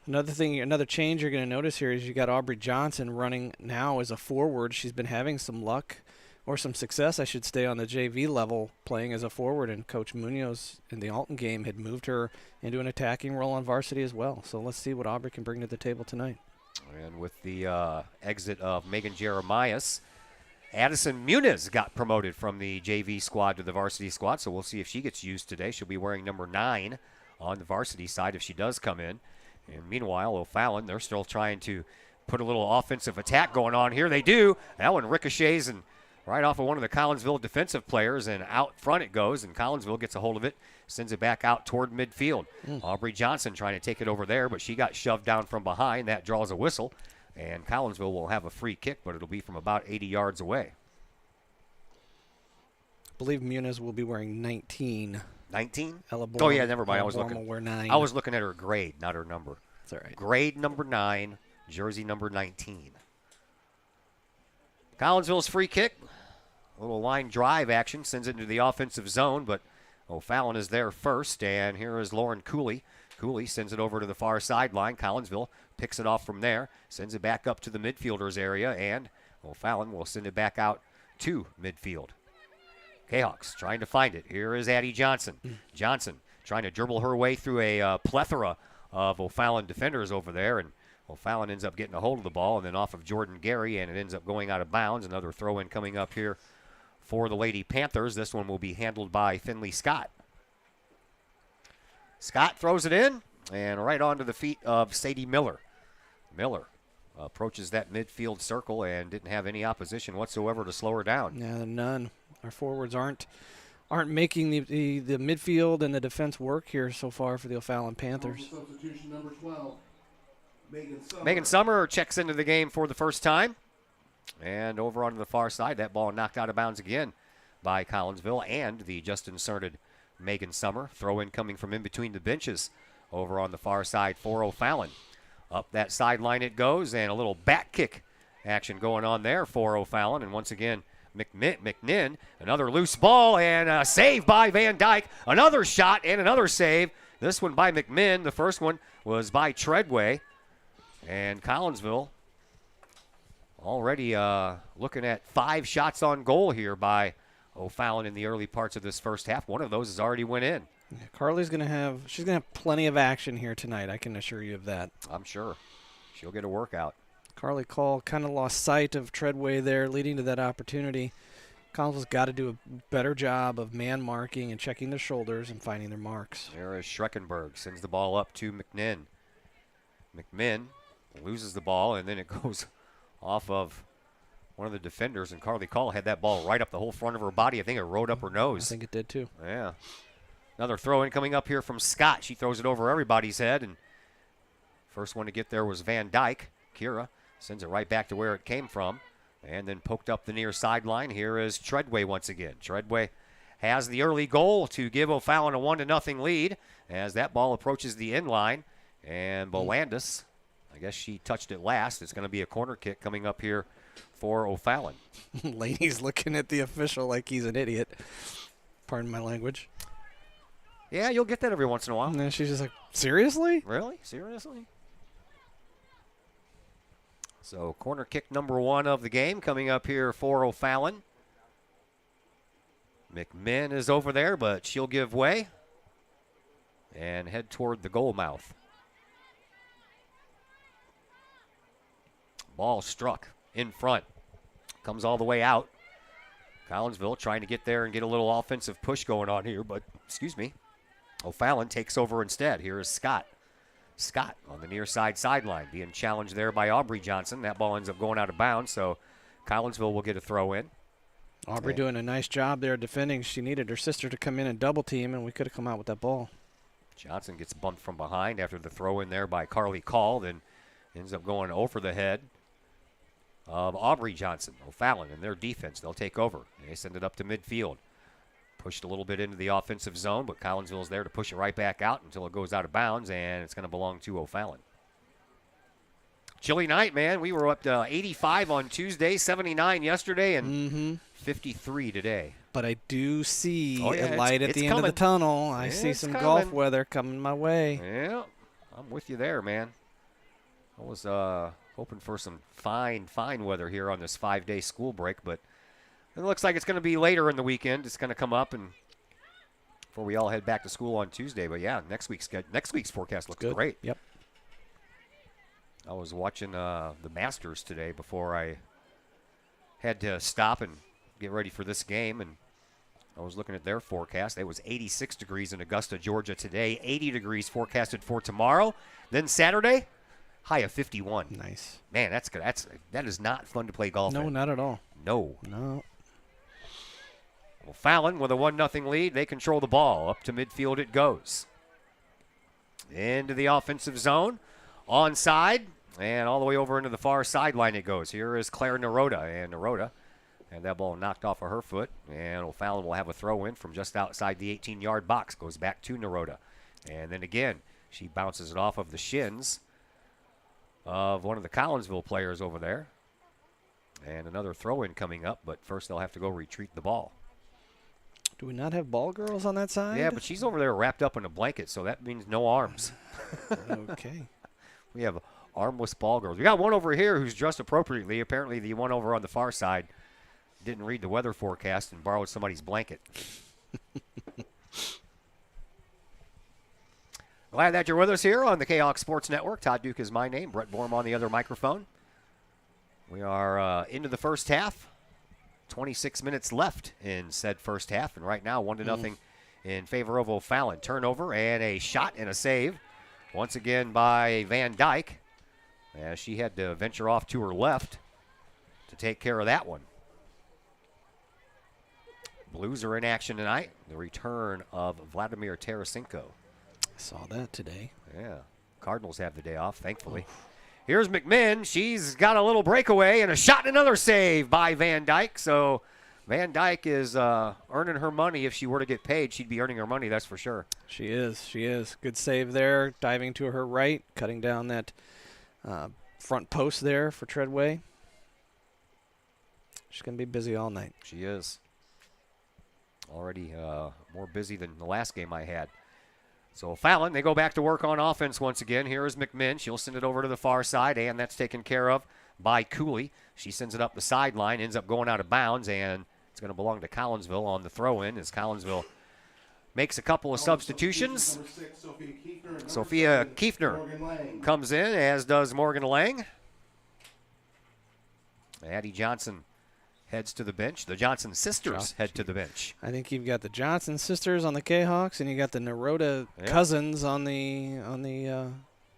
Another change you're going to notice here is you got Aubrey Johnson running now as a forward. She's been having some luck, or some success, I should say, on the JV level playing as a forward, and Coach Munoz in the Alton game had moved her into an attacking role on varsity as well. So let's see what Aubrey can bring to the table tonight. And with the exit of Megan Jeremias, Addison Muniz got promoted from the JV squad to the varsity squad, so we'll see if she gets used today. She'll be wearing number 9 on the varsity side if she does come in. And meanwhile, O'Fallon, they're still trying to put a little offensive attack going on here. They do. That one ricochets and right off of one of the Collinsville defensive players, and out front it goes, and Collinsville gets a hold of it, sends it back out toward midfield. Aubrey Johnson trying to take it over there, but she got shoved down from behind. That draws a whistle, and Collinsville will have a free kick, but it'll be from about 80 yards away. I believe Muniz will be wearing 19. 19? Ella Oh, yeah, never mind. Ella Borman will wear 9. I was looking at her grade, not her number. That's all right. Grade number 9, jersey number 19. Collinsville's free kick. A little line drive action, sends it into the offensive zone, but O'Fallon is there first, and here is Lauren Cooley. Cooley sends it over to the far sideline. Collinsville picks it off from there, sends it back up to the midfielders area, and O'Fallon will send it back out to midfield. Kahawks trying to find it. Here is Addie Johnson. Johnson trying to dribble her way through a plethora of O'Fallon defenders over there, and O'Fallon ends up getting a hold of the ball, and then off of Jordan Gary, and it ends up going out of bounds. Another throw-in coming up here for the Lady Panthers. This one will be handled by Finley Scott. Scott throws it in, and right onto the feet of Sadie Miller. Miller approaches that midfield circle and didn't have any opposition whatsoever to slow her down. Yeah, none. Our forwards aren't making the midfield and the defense work here so far for the O'Fallon Panthers. Substitution number 12, Megan Summer. Megan Summer checks into the game for the first time. And over onto the far side, that ball knocked out of bounds again by Collinsville and the just inserted Megan Summer. Throw in coming from in between the benches over on the far side for O'Fallon. Up that sideline it goes, and a little back kick action going on there for O'Fallon. And once again, McNinn, another loose ball, and a save by Van Dyke. Another shot and another save. This one by McMinn. The first one was by Treadway. And Collinsville already looking at 5 shots on goal here by O'Fallon in the early parts of this first half. One of those has already went in. Yeah, Carly's going to have plenty of action here tonight. I can assure you of that. I'm sure. She'll get a workout. Carly Call kind of lost sight of Treadway there, leading to that opportunity. Collinsville's got to do a better job of man marking and checking their shoulders and finding their marks. There is Schreckenberg, sends the ball up to McMinn. McMinn loses the ball, and then it goes off of one of the defenders, and Carly Call had that ball right up the whole front of her body. I think it rode up her nose. I think it did too. Yeah. Another throw-in coming up here from Scott. She throws it over everybody's head, and first one to get there was Van Dyke. Kira sends it right back to where it came from, and then poked up the near sideline. Here is Treadway once again. Treadway has the early goal to give O'Fallon a 1-0 lead as that ball approaches the end line, and Bolandis, I guess she touched it last. It's going to be a corner kick coming up here for O'Fallon. Laney's looking at the official like he's an idiot. Pardon my language. Yeah, you'll get that every once in a while. And then she's just like, seriously? Really? Seriously? So corner kick number 1 of the game coming up here for O'Fallon. McMinn is over there, but she'll give way and head toward the goal mouth. Ball struck in front. Comes all the way out. Collinsville trying to get there and get a little offensive push going on here, but, O'Fallon takes over instead. Here is Scott. Scott on the near side sideline being challenged there by Aubrey Johnson. That ball ends up going out of bounds, so Collinsville will get a throw in. Aubrey doing a nice job there defending. She needed her sister to come in and double team, and we could have come out with that ball. Johnson gets bumped from behind after the throw in there by Carly Call, then ends up going over the head of Aubrey Johnson. O'Fallon and their defense, they'll take over. They send it up to midfield. Pushed a little bit into the offensive zone, but Collinsville's there to push it right back out until it goes out of bounds, and it's going to belong to O'Fallon. Chilly night, man. We were up to 85 on Tuesday, 79 yesterday, and 53 today. But I do see Oh, yeah, a light at it's the end of the coming. tunnel. I see It's some coming. golf weather coming my way. Yeah, I'm with you there, man. I was hoping for some fine weather here on this 5-day school break, but it looks like it's going to be later in the weekend. It's going to come up and before we all head back to school on Tuesday. But yeah, next week's forecast looks Good. great. Yep. I was watching the Masters today before I had to stop and get ready for this game, and I was looking at their forecast. It was 86 degrees in Augusta, Georgia today, 80 degrees forecasted for tomorrow. Then Saturday, high of 51. Nice. Man, that's good. That is not fun to play golf No, in. not at all. No. No. Well, Fallon with a 1-0 lead. They control the ball. Up to midfield it goes. Into the offensive zone. Onside. And all the way over into the far sideline it goes. Here is Claire Naroda. And Naroda had that ball knocked off of her foot. And O'Fallon will have a throw in from just outside the 18-yard box. Goes back to Naroda. And then again, she bounces it off of the shins of one of the Collinsville players over there. And another throw-in coming up, but first they'll have to go retrieve the ball. Do we not have ball girls on that side? Yeah, but she's over there wrapped up in a blanket, so that means no arms. Okay. We have armless ball girls. We got one over here who's dressed appropriately. Apparently the one over on the far side didn't read the weather forecast and borrowed somebody's blanket. Glad that you're with us here on the Kahok Sports Network. Todd Duke is my name. Brett Borm on the other microphone. We are into the first half. 26 minutes left in said first half, and right now 1-0 in favor of O'Fallon. Turnover and a shot and a save once again by Van Dyke, as she had to venture off to her left to take care of that one. Blues are in action tonight. The return of Vladimir Tarasenko. I saw that today. Yeah, Cardinals have the day off, thankfully. Here's McMinn. She's got a little breakaway and a shot and another save by Van Dyke. So Van Dyke is earning her money. If she were to get paid, she'd be earning her money, that's for sure. She is. She is. Good save there. Diving to her right, cutting down that front post there for Treadway. She's going to be busy all night. She is. Already more busy than the last game I had. So Fallon, they go back to work on offense once again. Here is McMinn. She'll send it over to the far side, and that's taken care of by Cooley. She sends it up the sideline, ends up going out of bounds, and it's going to belong to Collinsville on the throw-in as Collinsville makes a couple of substitutions. Sophia Kiefner comes in, as does Morgan Lang. Addie Johnson heads to the bench. The Johnson sisters head to the bench. I think you've got the Johnson sisters on the Kahawks, and you got the Naroda cousins on the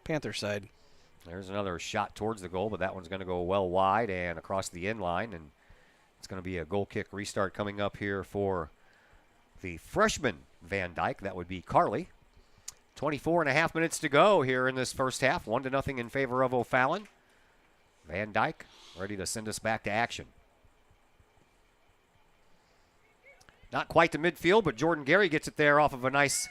Panther side. There's another shot towards the goal, but that one's going to go well wide and across the end line, and it's going to be a goal kick restart coming up here for the freshman Van Dyke. That would be Carly. 24.5 minutes to go here in this first half. 1-0 in favor of O'Fallon. Van Dyke ready to send us back to action. Not quite to midfield, but Jordan Gary gets it there off of a nice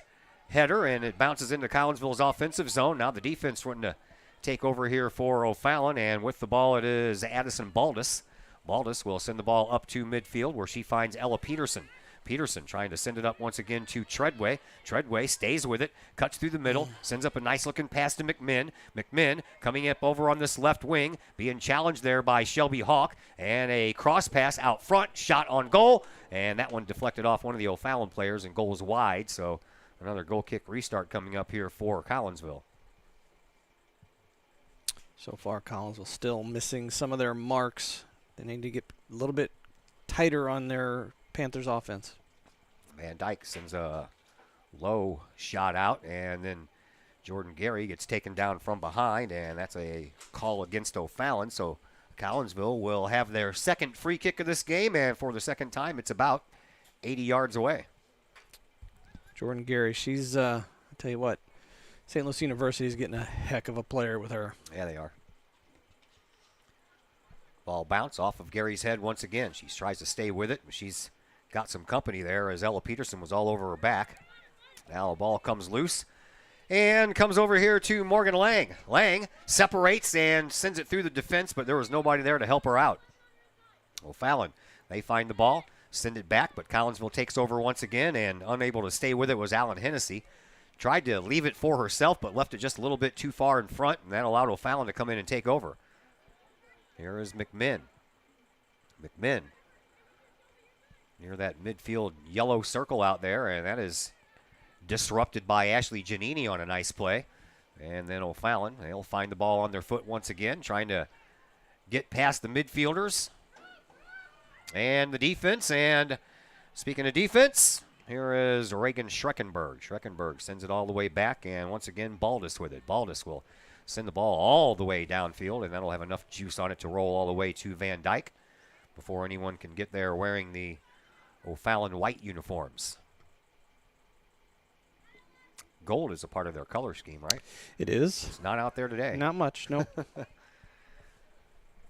header, and it bounces into Collinsville's offensive zone. Now the defense wanting to take over here for O'Fallon, and with the ball it is Addison Baldus. Baldus will send the ball up to midfield where she finds Ella Peterson. Peterson trying to send it up once again to Treadway. Treadway stays with it, cuts through the middle, sends up a nice-looking pass to McMinn. McMinn coming up over on this left wing, being challenged there by Shelby Hawk, and a cross pass out front, shot on goal, and that one deflected off one of the O'Fallon players and goes wide, so another goal kick restart coming up here for Collinsville. So far, Collinsville still missing some of their marks. They need to get a little bit tighter on their Panthers offense. Van Dyke sends a Low shot out, and then Jordan Gary gets taken down from behind, and that's a call against O'Fallon. So Collinsville will have their second free kick of this game, and for the second time, it's about 80 yards away. Jordan Gary, she's, I'll tell you what, St. Louis University is getting a heck of a player with her. Yeah, they are. Ball bounce off of Gary's head once again. She tries to stay with it. She's got some company there as Ella Peterson was all over her back. Now the ball comes loose and comes over here to Morgan Lang. Lang separates and sends it through the defense, but there was nobody there to help her out. O'Fallon, they find the ball, send it back, but Collinsville takes over once again, and unable to stay with it was Alan Hennessy. Tried to leave it for herself, but left it just a little bit too far in front, and that allowed O'Fallon to come in and take over. Here is McMinn. McMinn near that midfield yellow circle out there, and that is disrupted by Ashley Giannini on a nice play. And then O'Fallon, they'll find the ball on their foot once again, trying to get past the midfielders and the defense. And speaking of defense, here is Reagan Schreckenberg. Schreckenberg sends it all the way back, and once again, Baldus with it. Baldus will send the ball all the way downfield, and that'll have enough juice on it to roll all the way to Van Dyke before anyone can get there wearing the O'Fallon white uniforms. Gold is a part of their color scheme, right? It is. It's not out there today. Not much, no.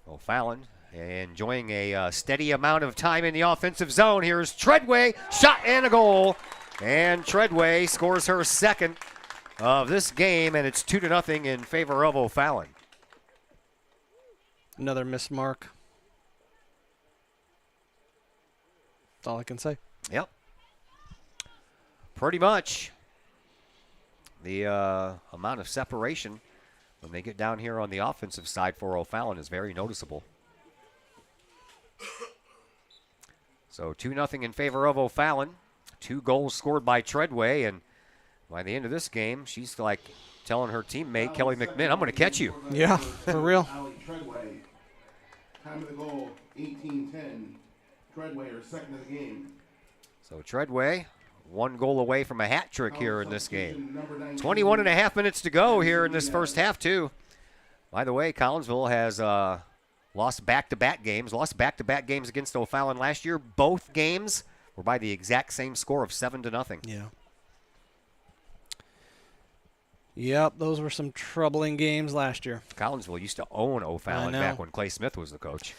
O'Fallon enjoying a steady amount of time in the offensive zone. Here's Treadway, shot and a goal. And Treadway scores her second of this game, and it's 2-0 in favor of O'Fallon. Another missed mark. That's all I can say. Yep. Pretty much. The amount of separation when they get down here on the offensive side for O'Fallon is very noticeable. So 2-0 in favor of O'Fallon. 2 goals scored by Treadway, and by the end of this game, she's like telling her teammate, Kelly McMinn, I'm going to catch you. Yeah, for real. Ali Treadway, time of the goal, 18-10. Treadway, her second of the game. So Treadway, 1 goal away from a hat trick here in this game. 21 and a half minutes to go here in this first half, too. By the way, Collinsville has lost back-to-back games against O'Fallon last year. Both games were by the exact same score of 7-0. Yeah. Yep, those were some troubling games last year. Collinsville used to own O'Fallon back when Clay Smith was the coach.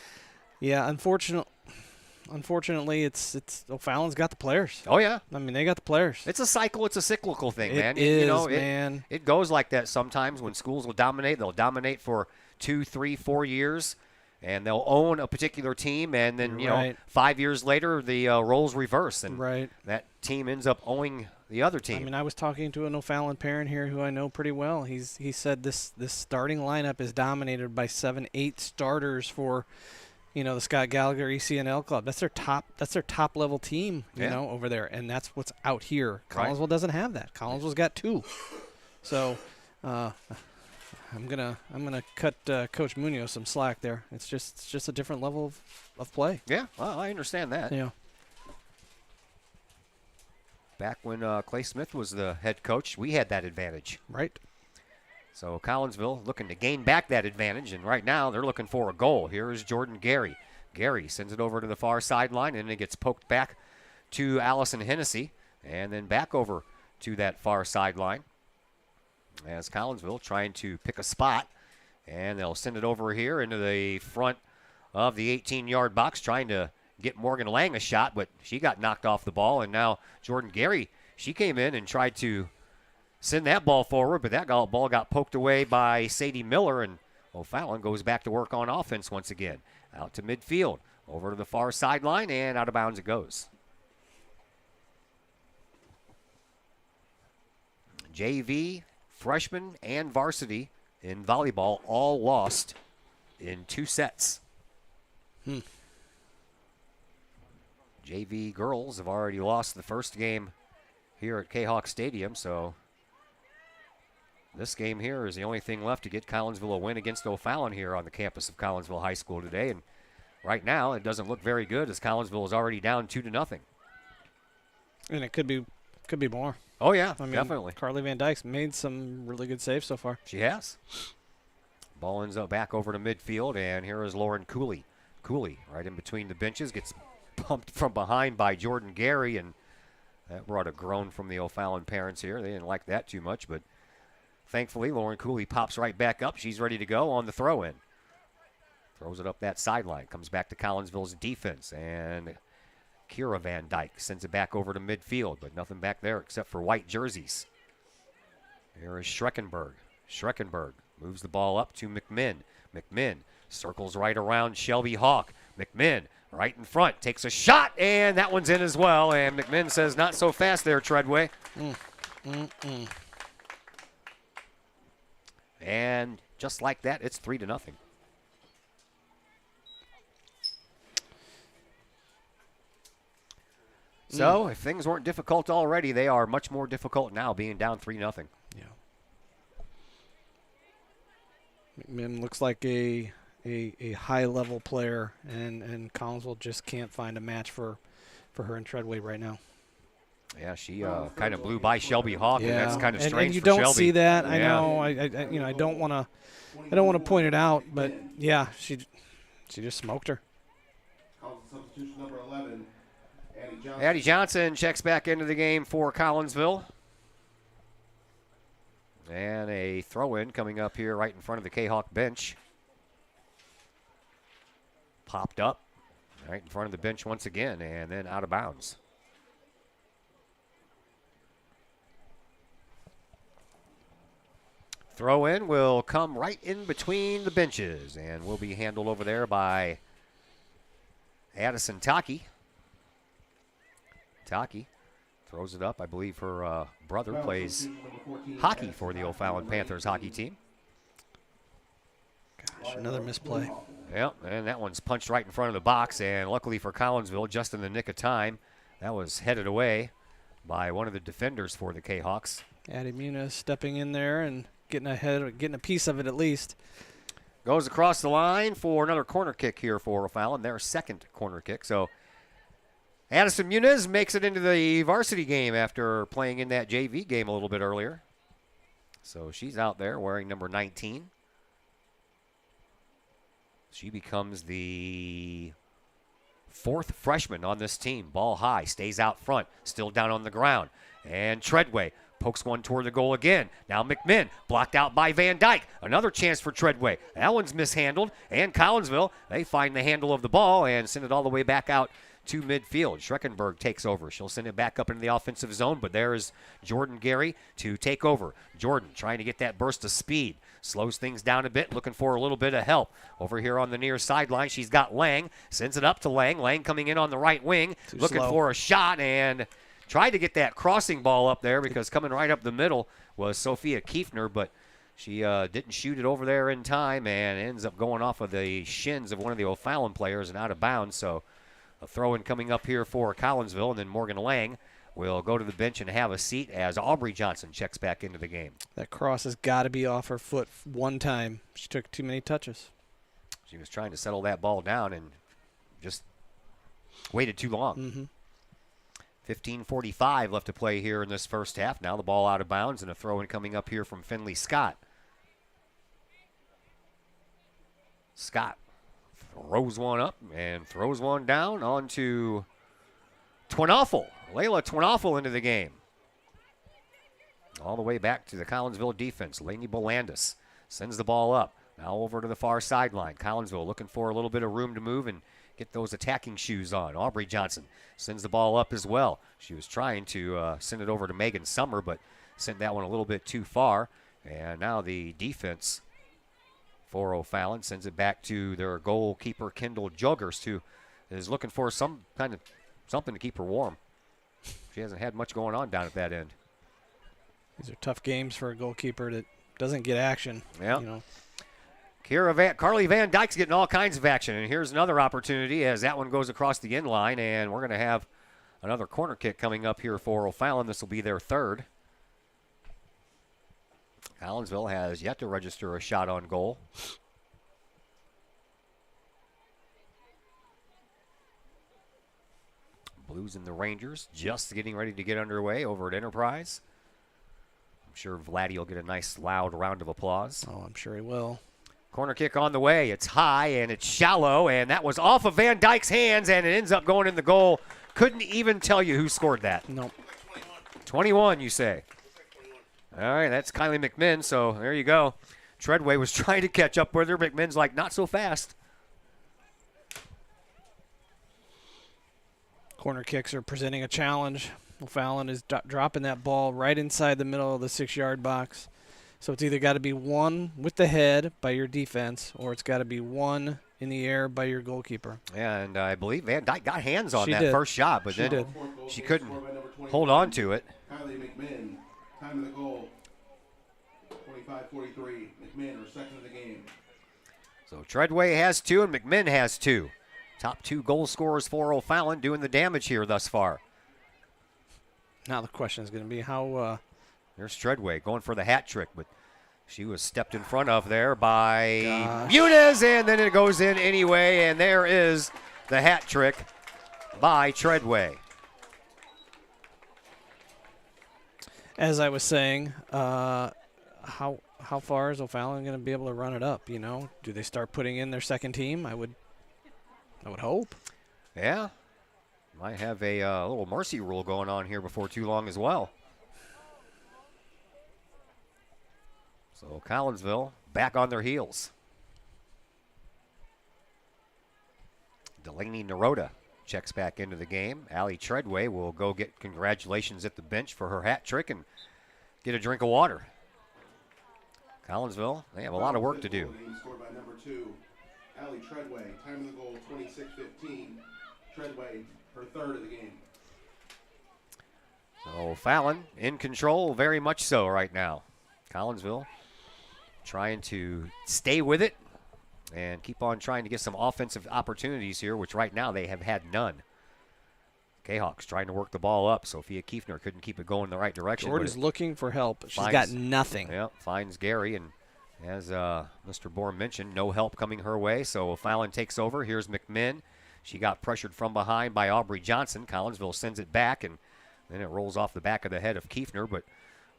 Yeah, unfortunately, it's O'Fallon's got the players. Oh, yeah. I mean, they got the players. It's a cycle. It's a cyclical thing, man. Man. It goes like that sometimes when schools will dominate. They'll dominate for 2, 3, 4 years, and they'll own a particular team, and then, 5 years later, the roles reverse, and that team ends up owning the other team. I mean, I was talking to an O'Fallon parent here who I know pretty well. He said this starting lineup is dominated by 7-8 starters for the Scott Gallagher ECNL club. That's their top level team, you know, over there, and that's what's out here. Collinsville doesn't have that. Collinsville's got 2. So I'm gonna cut Coach Munoz some slack there. It's just a different level of play. Yeah, well, I understand that. Yeah. Back when Clay Smith was the head coach, we had that advantage. Right. So Collinsville looking to gain back that advantage, and right now they're looking for a goal. Here is Jordan Gary. Gary sends it over to the far sideline, and it gets poked back to Allison Hennessy, and then back over to that far sideline as Collinsville trying to pick a spot, and they'll send it over here into the front of the 18-yard box, trying to get Morgan Lang a shot, but she got knocked off the ball, and now Jordan Gary, she came in and tried to send that ball forward, but that ball got poked away by Sadie Miller, and O'Fallon goes back to work on offense once again. Out to midfield, over to the far sideline, and out of bounds it goes. JV, freshman, and varsity in volleyball all lost in 2 sets. JV girls have already lost the first game here at Kahok Stadium, so this game here is the only thing left to get Collinsville a win against O'Fallon here on the campus of Collinsville High School today. And right now, it doesn't look very good as Collinsville is already down 2-0. And it could be more. Oh, yeah, I mean, definitely. Carly Van Dyke's made some really good saves so far. She has. Ball ends up back over to midfield, and here is Lauren Cooley. Cooley right in between the benches, gets pumped from behind by Jordan Gary, and that brought a groan from the O'Fallon parents here. They didn't like that too much, but thankfully Lauren Cooley pops right back up. She's ready to go on the throw-in. Throws it up that sideline. Comes back to Collinsville's defense, and Kira Van Dyke sends it back over to midfield, but nothing back there except for white jerseys. Here is Schreckenberg. Schreckenberg moves the ball up to McMinn. McMinn circles right around Shelby Hawk. McMinn right in front, takes a shot, and that one's in as well. And McMinn says, not so fast there, Treadway. And just like that, it's 3-0. So if things weren't difficult already, they are much more difficult now, being down 3-0. Yeah. McMinn looks like a high-level player, and Collinsville just can't find a match for her in Treadway right now. Yeah, she kind of blew by Shelby Hawk, and that's kind of strange and you for don't Shelby. see that. I Yeah. know. I don't want to point it out, but yeah, she just smoked her. Substitution number 11, Addie Johnson. Addie Johnson checks back into the game for Collinsville. And a throw-in coming up here right in front of the Kahok bench. Popped up right in front of the bench once again, and then out of bounds. Throw-in will come right in between the benches and will be handled over there by Addison Taki. Taki throws it up. I believe her brother plays hockey for the O'Fallon Panthers hockey team. Gosh, another misplay. Yep, and that one's punched right in front of the box, and luckily for Collinsville, just in the nick of time, that was headed away by one of the defenders for the K-Hawks. Addie Muniz stepping in there and getting a piece of it at least. Goes across the line for another corner kick here for O'Fallon, their second corner kick. So Addison Muniz makes it into the varsity game after playing in that JV game a little bit earlier. So she's out there wearing number 19. She becomes the fourth freshman on this team. Ball high, stays out front, still down on the ground. And Treadway pokes one toward the goal again. Now McMinn blocked out by Van Dyke. Another chance for Treadway. That one's mishandled. And Collinsville, they find the handle of the ball and send it all the way back out to midfield. Schreckenberg takes over. She'll send it back up into the offensive zone, but there is Jordan Gary to take over. Jordan trying to get that burst of speed. Slows things down a bit, looking for a little bit of help. Over here on the near sideline, she's got Lang. Sends it up to Lang. Lang coming in on the right wing, looking for a shot, and tried to get that crossing ball up there because coming right up the middle was Sophia Kiefner, but she didn't shoot it over there in time and ends up going off of the shins of one of the O'Fallon players and out of bounds. So a throw-in coming up here for Collinsville, and then Morgan Lang will go to the bench and have a seat as Aubrey Johnson checks back into the game. That cross has got to be off her foot one time. She took too many touches. She was trying to settle that ball down and just waited too long. Mm-hmm. 15:45 left to play here in this first half. Now the ball out of bounds and a throw-in coming up here from Finley Scott. Scott throws one up and throws one down onto Twinoffel. Layla Twinoffel into the game. All the way back to the Collinsville defense. Lainey Bolandis sends the ball up. Now over to the far sideline. Collinsville looking for a little bit of room to move and get those attacking shoes on. Aubrey Johnson sends the ball up as well. She was trying to send it over to Megan Summer, but sent that one a little bit too far. And now the defense for O'Fallon sends it back to their goalkeeper, Kendall Joggers, who is looking for some kind of something to keep her warm. She hasn't had much going on down at that end. These are tough games for a goalkeeper that doesn't get action. Yeah. You know. Carly Van Dyke's getting all kinds of action, and here's another opportunity as that one goes across the end line, and we're going to have another corner kick coming up here for O'Fallon. This will be their third. Collinsville has yet to register a shot on goal. Blues and the Rangers just getting ready to get underway over at Enterprise. sure Vladdy will get a nice loud round of applause. Oh, I'm sure he will. Corner kick on the way. It's high and it's shallow, and that was off of Van Dyke's hands, and it ends up going in the goal. Couldn't even tell you who scored that. Nope. 21, you say. All right, that's Kylie McMinn, so there you go. Treadway was trying to catch up with her. McMinn's like, not so fast. Corner kicks are presenting a challenge. O'Fallon is dropping that ball right inside the middle of the 6-yard box. So it's either got to be one with the head by your defense, or it's got to be one in the air by your goalkeeper. Yeah, and I believe Van Dyke got hands on that did. first shot, but then she couldn't hold on to it. Kylie McMinn, time of the goal, 25-43. McMinn, her second of the game. So Treadway has 2 and McMinn has 2. Top 2 goal scorers for O'Fallon doing the damage here thus far. Now the question is going to be how... There's Treadway going for the hat trick, but she was stepped in front of there by Muniz, and then it goes in anyway, and there is the hat trick by Treadway. As I was saying, how far is O'Fallon going to be able to run it up? You know, do they start putting in their second team? I would hope. Yeah, might have a little mercy rule going on here before too long as well. So Collinsville back on their heels. Delaney Naroda checks back into the game. Allie Treadway will go get congratulations at the bench for her hat trick and get a drink of water. Collinsville, they have a lot of work to do. Scored by number 2, Allie Treadway. Time of the goal, 26-15. Treadway, her third of the game. So Fallon in control, very much so right now. Collinsville trying to stay with it and keep on trying to get some offensive opportunities here, which right now they have had none. Kahawks trying to work the ball up. Sophia Kiefner couldn't keep it going in the right direction. Jordan's looking for help. She's got nothing. Yeah, finds Gary, and as Mr. Bourne mentioned, no help coming her way, so Fallon takes over. Here's McMinn. She got pressured from behind by Aubrey Johnson. Collinsville sends it back, and then it rolls off the back of the head of Kiefner, but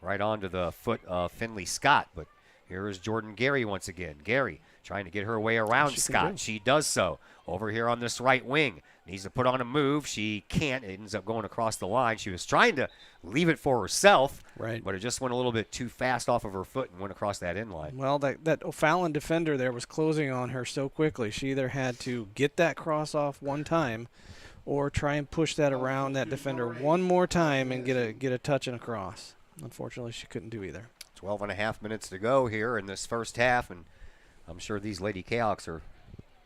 right onto the foot of Finley Scott. But here is Jordan Gary once again. Gary trying to get her way around Scott. She does so. Over here on this right wing. Needs to put on a move. She can't. It ends up going across the line. She was trying to leave it for herself, right, but it just went a little bit too fast off of her foot and went across that end line. Well, that O'Fallon defender there was closing on her so quickly. She either had to get that cross off one time or try and push that around that defender one more time and get a touch and a cross. Unfortunately, she couldn't do either. 12.5 minutes to go here in this first half, and I'm sure these Lady Kahawks are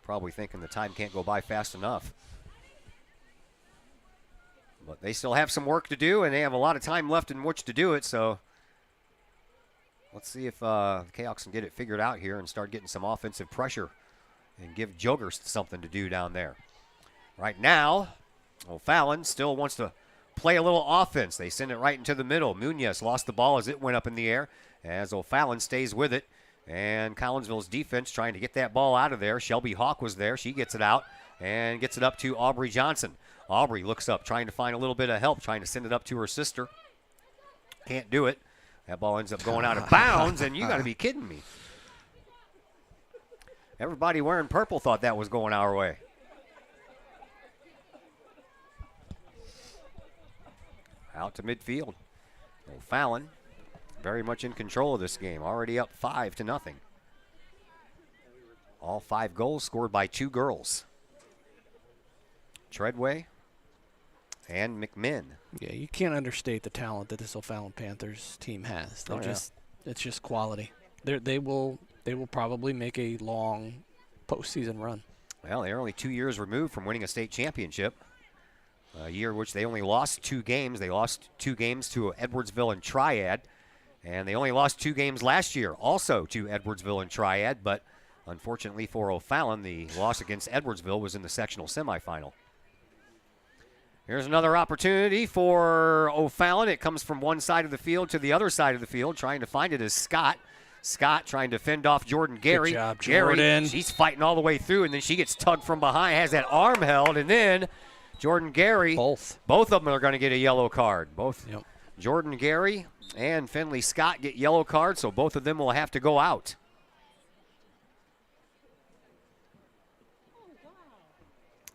probably thinking the time can't go by fast enough. But they still have some work to do, and they have a lot of time left in which to do it, so let's see if the Kahawks can get it figured out here and start getting some offensive pressure and give Jogers something to do down there. Right now, O'Fallon still wants to play a little offense. They send it right into the middle. Munoz lost the ball as it went up in the air, as O'Fallon stays with it. And Collinsville's defense trying to get that ball out of there. Shelby Hawk was there. She gets it out and gets it up to Aubrey Johnson. Aubrey looks up, trying to find a little bit of help, trying to send it up to her sister. Can't do it. That ball ends up going out of bounds, and you got to be kidding me. Everybody wearing purple thought that was going our way. Out to midfield. O'Fallon very much in control of this game. Already up 5-0. All 5 goals scored by 2 girls. Treadway and McMinn. Yeah, you can't understate the talent that this O'Fallon Panthers team has. It's just quality. They will probably make a long postseason run. Well, they're only 2 years removed from winning a state championship. A year in which they only lost 2 games. They lost 2 games to Edwardsville and Triad. And they only lost 2 games last year, also to Edwardsville and Triad. But unfortunately for O'Fallon, the loss against Edwardsville was in the sectional semifinal. Here's another opportunity for O'Fallon. It comes from one side of the field to the other side of the field. Trying to find it is Scott. Scott trying to fend off Jordan Gary. Good job, Gary, Jordan. she's fighting all the way through, and then she gets tugged from behind, has that arm held, and then Jordan Gary. Both of them are going to get a yellow card. Both Jordan Gary and Finley Scott get yellow cards, so both of them will have to go out.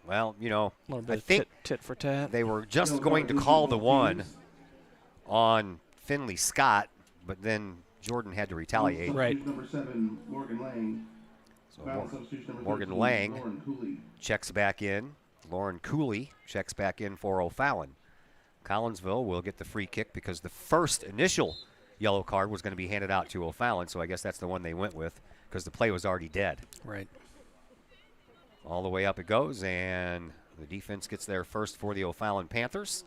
Well, you know, A little bit I of think tit for tat. they were just going to call the one on Finley Scott, but then Jordan had to retaliate. Right. Number 7, Morgan Lang. So Foul substitution number Morgan 13, Lang Lauren Cooley. checks back in. Lauren Cooley checks back in for O'Fallon. Collinsville will get the free kick because the first initial yellow card was going to be handed out to O'Fallon, so I guess that's the one they went with because the play was already dead. Right. All the way up it goes, and the defense gets there first for the O'Fallon Panthers.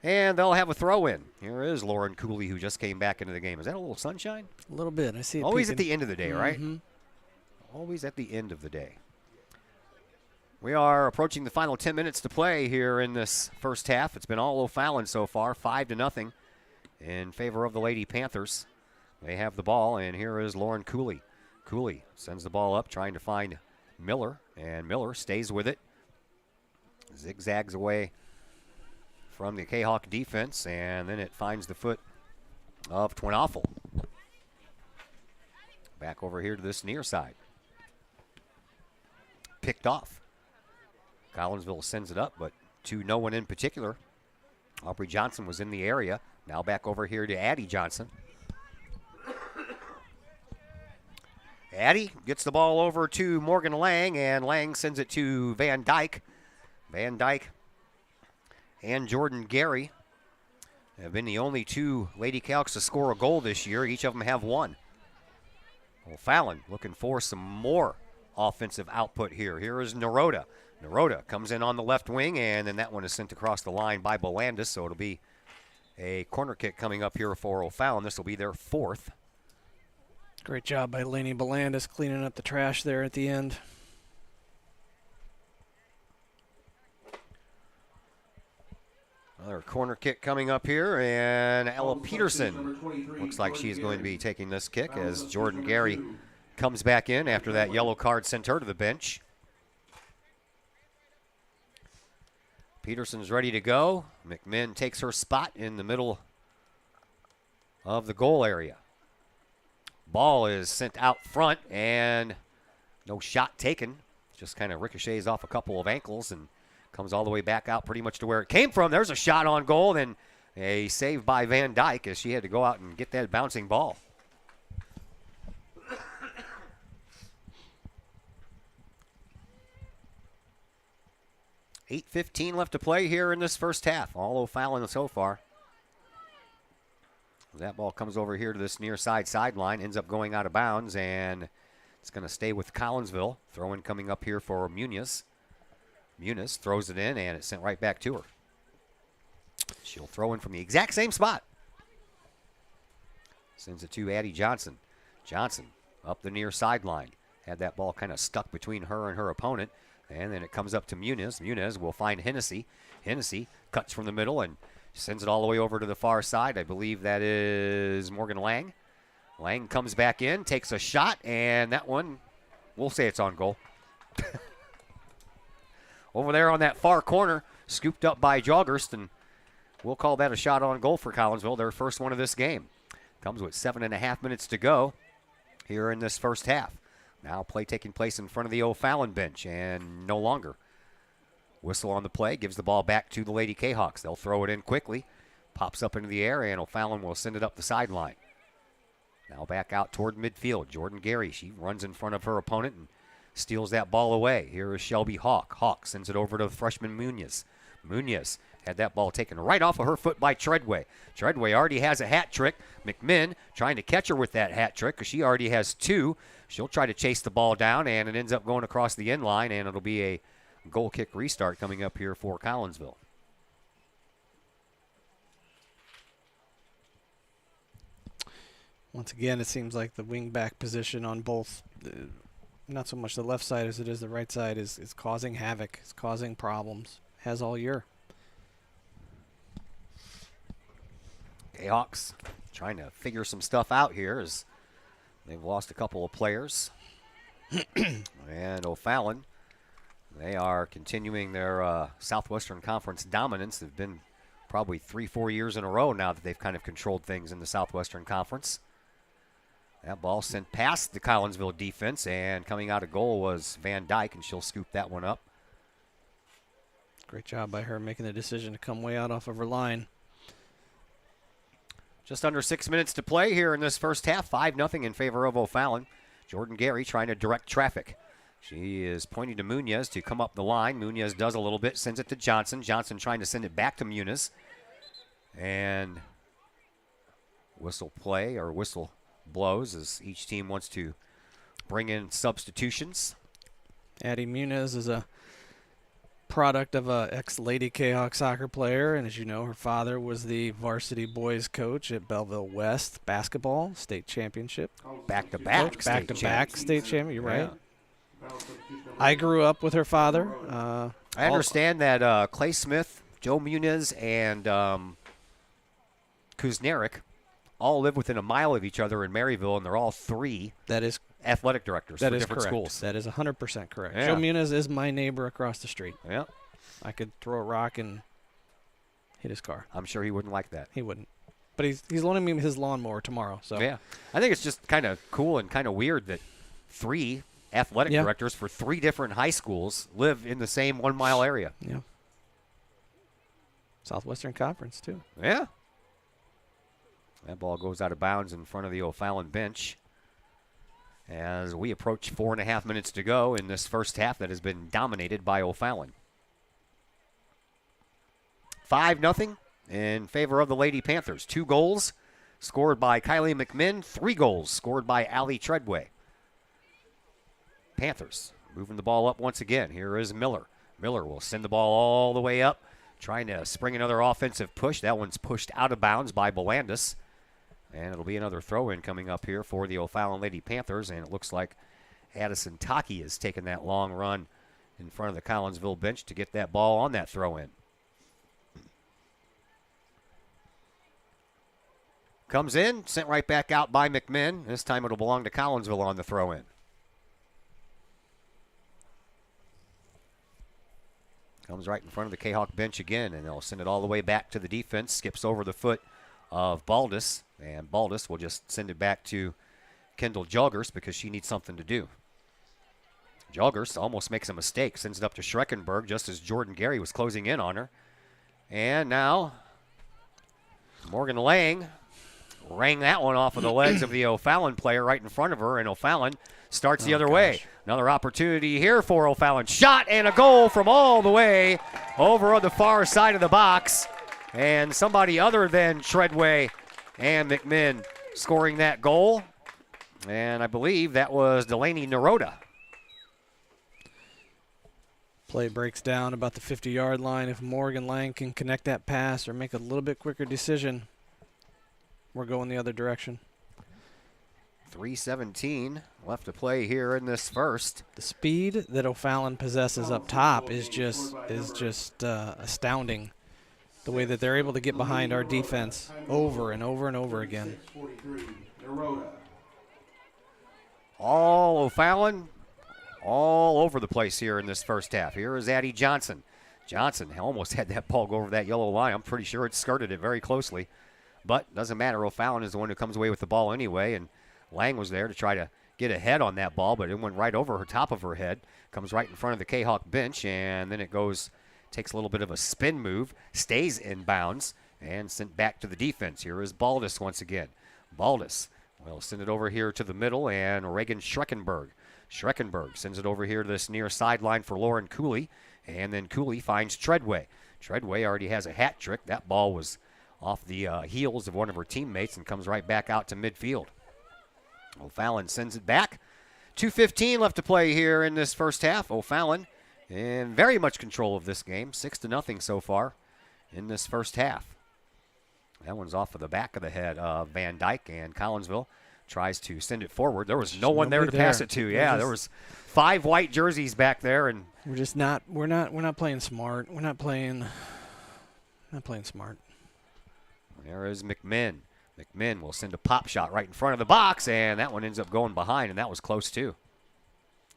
And they'll have a throw-in. Here is Lauren Cooley, who just came back into the game. Is that a little sunshine? A little bit. I see it Always peeking. at the end of the day, right? Mm-hmm. Always at the end of the day. We are approaching the final 10 minutes to play here in this first half. It's been all O'Fallon so far, 5-0 in favor of the Lady Panthers. They have the ball, and here is Lauren Cooley. Cooley sends the ball up, trying to find Miller, and Miller stays with it. Zigzags away from the Kahok defense, and then it finds the foot of Twinoffel. Back over here to this near side. Picked off. Collinsville sends it up, but to no one in particular. Aubrey Johnson was in the area. Now back over here to Addie Johnson. Addie gets the ball over to Morgan Lang, and Lang sends it to Van Dyke. Van Dyke and Jordan Gary have been the only two Lady Calcs to score a goal this year. Each of them have one. O'Fallon looking for some more offensive output here. Here is Naroda. Naroda comes in on the left wing, and then that one is sent across the line by Belandis, so it'll be a corner kick coming up here for O'Fallon. This will be their fourth. Great job by Lainey Belandis cleaning up the trash there at the end. Another corner kick coming up here, and Ella Peterson looks like she's going to be taking this kick as Jordan Gary comes back in after that yellow card sent her to the bench. Peterson's ready to go. McMinn takes her spot in the middle of the goal area. Ball is sent out front, and no shot taken. Just kind of ricochets off a couple of ankles and comes all the way back out pretty much to where it came from. There's a shot on goal, and a save by Van Dyke as she had to go out and get that bouncing ball. $8:15 left to play here in this first half. All O'Fallon so far. That ball comes over here to this near side sideline, ends up going out of bounds, and it's going to stay with Collinsville. Throw-in coming up here for Muniz. Muniz throws it in, and it's sent right back to her. She'll throw in from the exact same spot. Sends it to Addie Johnson. Johnson up the near sideline. Had that ball kind of stuck between her and her opponent, and then it comes up to Muniz. Muniz will find Hennessy. Hennessy cuts from the middle and sends it all the way over to the far side. I believe that is Morgan Lang. Lang comes back in, takes a shot, and that one, we'll say it's on goal. Over there on that far corner, scooped up by Jogerst, and we'll call that a shot on goal for Collinsville, their first one of this game. Comes with 7.5 minutes to go here in this first half. Now play taking place in front of the O'Fallon bench, and no longer. Whistle on the play, gives the ball back to the Lady Kahawks. They'll throw it in quickly. Pops up into the air, and O'Fallon will send it up the sideline. Now back out toward midfield. Jordan Gary, she runs in front of her opponent and steals that ball away. Here is Shelby Hawk. Hawk sends it over to freshman Muniz. Muniz had that ball taken right off of her foot by Treadway. Treadway already has a hat trick. McMinn trying to catch her with that hat trick because she already has two. She'll try to chase the ball down, and it ends up going across the end line, and it'll be a goal kick restart coming up here for Collinsville. Once again, it seems like the wing back position on both, not so much the left side as it is the right side, is causing havoc. It's causing problems. Has all year. Jayhawks trying to figure some stuff out here as they've lost a couple of players. And O'Fallon, they are continuing their Southwestern Conference dominance. They've been probably 3-4 years in a row now that they've kind of controlled things in the Southwestern Conference. That ball sent past the Collinsville defense, and coming out of goal was Van Dyke, and she'll scoop that one up. Great job by her making the decision to come way out off of her line. Just under 6 minutes to play here in this first half. 5-0 in favor of O'Fallon. Jordan Gary trying to direct traffic. She is pointing to Munoz to come up the line. Munoz does a little bit, sends it to Johnson. Johnson trying to send it back to Munoz. And whistle play, or whistle blows, as each team wants to bring in substitutions. Addie Munoz is a product of a ex-Lady Kahok soccer player, and as you know, her father was the varsity boys coach at Belleville West basketball state championship. Back-to-back state champion. You're right. I grew up with her father. I understand that Clay Smith, Joe Munoz, and Kuznirik all live within a mile of each other in Maryville, and they're all three athletic directors for different schools. That is 100% correct. Yeah. Joe Munoz is my neighbor across the street. Yeah. I could throw a rock and hit his car. I'm sure he wouldn't like that. He wouldn't. But he's loaning me his lawnmower tomorrow. So yeah, I think it's just kind of cool and kind of weird that three athletic directors for three different high schools live in the same 1 mile area. Yeah. Southwestern Conference, too. Yeah. That ball goes out of bounds in front of the O'Fallon bench as we approach 4.5 minutes to go in this first half that has been dominated by O'Fallon. 5-0 in favor of the Lady Panthers. 2 goals scored by Kylie McMinn, 3 goals scored by Allie Treadway. Panthers moving the ball up once again. Here is Miller. Miller will send the ball all the way up, trying to spring another offensive push. That one's pushed out of bounds by Belandis. And it'll be another throw-in coming up here for the O'Fallon Lady Panthers. And it looks like Addison Taki has taken that long run in front of the Collinsville bench to get that ball on that throw-in. Comes in, sent right back out by McMinn. This time it'll belong to Collinsville on the throw-in. Comes right in front of the Kahok bench again, and they'll send it all the way back to the defense. Skips over the foot of Baldus, and Baldus will just send it back to Kendall Joggers because she needs something to do. Joggers almost makes a mistake, sends it up to Schreckenberg just as Jordan Gary was closing in on her. And now Morgan Lang rang that one off of the legs of the O'Fallon player right in front of her, and O'Fallon starts the other way. Another opportunity here for O'Fallon. Shot and a goal from all the way over on the far side of the box. And somebody other than Treadway and McMinn scoring that goal. And I believe that was Delaney Naroda. Play breaks down about the 50-yard line. If Morgan Lang can connect that pass or make a little bit quicker decision, we're going the other direction. 3:17 left to play here in this first. The speed that O'Fallon possesses up top is just astounding. The way that they're able to get behind our defense over and over and over again. All O'Fallon, all over the place here in this first half. Here is Addie Johnson. Johnson almost had that ball go over that yellow line. I'm pretty sure it skirted it very closely. But doesn't matter. O'Fallon is the one who comes away with the ball anyway, and Lang was there to try to get ahead on that ball, but it went right over her top of her head. Comes right in front of the Kahok bench, and then it goes, takes a little bit of a spin move, stays in bounds, and sent back to the defense. Here is Baldus once again. Baldus will send it over here to the middle, and Reagan Schreckenberg. Schreckenberg sends it over here to this near sideline for Lauren Cooley, and then Cooley finds Treadway. Treadway already has a hat trick. That ball was off the heels of one of her teammates and comes right back out to midfield. O'Fallon sends it back. 2:15 left to play here in this first half. O'Fallon in very much control of this game. 6-0 so far in this first half. That one's off of the back of the head of Van Dyke, and Collinsville tries to send it forward. There was no one there to pass it to. Yeah, there was 5 white jerseys back there, and we're just not playing smart. We're not playing smart. There is McMinn. McMinn will send a pop shot right in front of the box, and that one ends up going behind, and that was close too.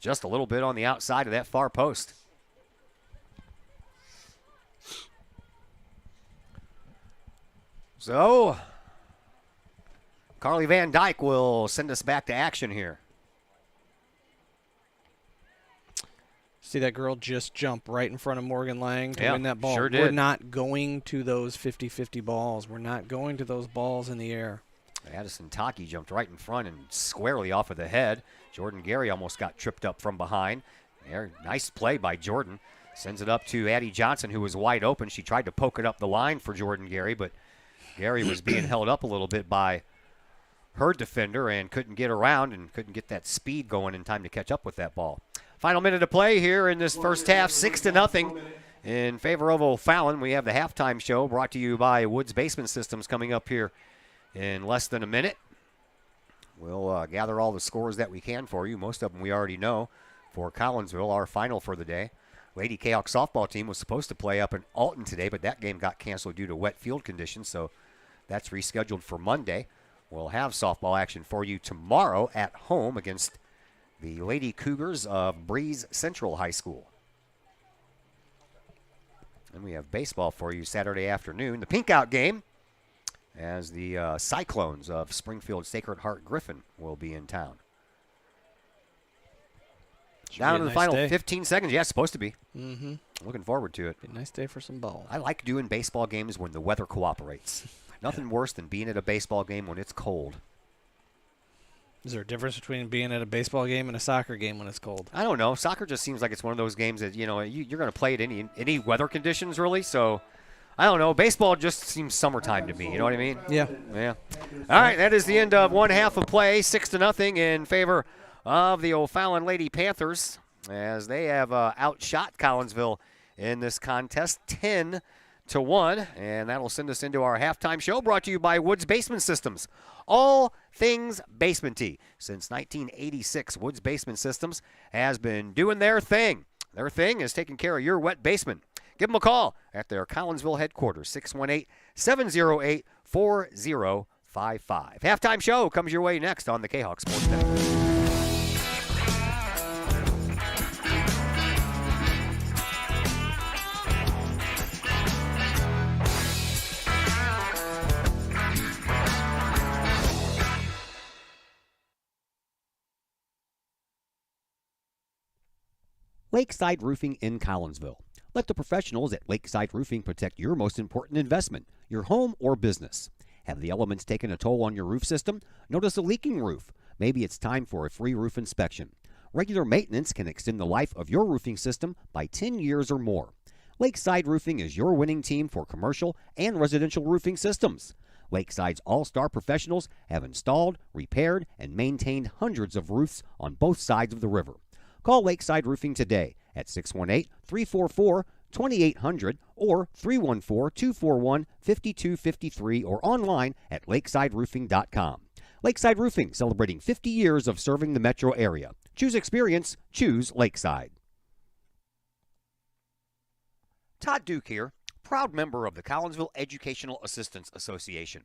Just a little bit on the outside of that far post. So, Carly Van Dyke will send us back to action here. See that girl just jump right in front of Morgan Lang to win that ball. Sure did. We're not going to those 50-50 balls. We're not going to those balls in the air. Addison Taki jumped right in front and squarely off of the head. Jordan Gary almost got tripped up from behind. There, nice play by Jordan. Sends it up to Addie Johnson, who was wide open. She tried to poke it up the line for Jordan Gary, but Gary was being held up a little bit by her defender and couldn't get around and couldn't get that speed going in time to catch up with that ball. Final minute of play here in this first half, 6-0 in favor of O'Fallon. We have the halftime show brought to you by Woods Basement Systems coming up here in less than a minute. We'll gather all the scores that we can for you. Most of them we already know. For Collinsville, our final for the day. Lady Kahok softball team was supposed to play up in Alton today, but that game got canceled due to wet field conditions, so that's rescheduled for Monday. We'll have softball action for you tomorrow at home against the Lady Cougars of Breeze Central High School. And we have baseball for you Saturday afternoon. The pink out game, as the Cyclones of Springfield Sacred Heart Griffin will be in town. Down to the final 15 seconds. Yeah, it's supposed to be. Mm-hmm. Looking forward to it. Be a nice day for some ball. I like doing baseball games when the weather cooperates. Nothing worse than being at a baseball game when it's cold. Is there a difference between being at a baseball game and a soccer game when it's cold? I don't know. Soccer just seems like it's one of those games that, you're going to play at any weather conditions, really. So, I don't know. Baseball just seems summertime to me. You know what I mean? Yeah. Yeah. All right, that is the end of one half of play. 6-0 in favor of the O'Fallon Lady Panthers, as they have outshot Collinsville in this contest 10-1, and that'll send us into our halftime show brought to you by Woods Basement Systems. All things basement-y. Since 1986, Woods Basement Systems has been doing their thing. Their thing is taking care of your wet basement. Give them a call at their Collinsville headquarters, 618-708-4055. Halftime show comes your way next on the Kahok Sports Network. Lakeside Roofing in Collinsville. Let the professionals at Lakeside Roofing protect your most important investment, your home or business. Have the elements taken a toll on your roof system? Notice a leaking roof? Maybe it's time for a free roof inspection. Regular maintenance can extend the life of your roofing system by 10 years or more. Lakeside Roofing is your winning team for commercial and residential roofing systems. Lakeside's all-star professionals have installed, repaired, and maintained hundreds of roofs on both sides of the river. Call Lakeside Roofing today at 618-344-2800 or 314-241-5253 or online at lakesideroofing.com. Lakeside Roofing, celebrating 50 years of serving the metro area. Choose experience, choose Lakeside. Todd Duke here, proud member of the Collinsville Educational Assistance Association.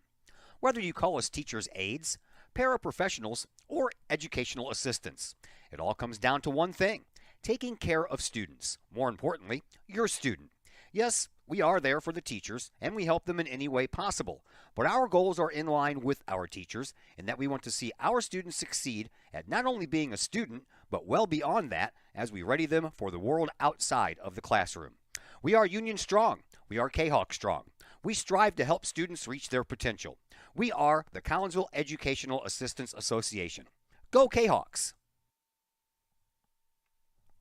Whether you call us teachers' aides, paraprofessionals, or educational assistants, it all comes down to one thing: taking care of students. More importantly, your student. Yes, we are there for the teachers, and we help them in any way possible. But our goals are in line with our teachers, in that we want to see our students succeed at not only being a student, but well beyond that as we ready them for the world outside of the classroom. We are Union Strong. We are Kahok Strong. We strive to help students reach their potential. We are the Collinsville Educational Assistance Association. Go Kahawks!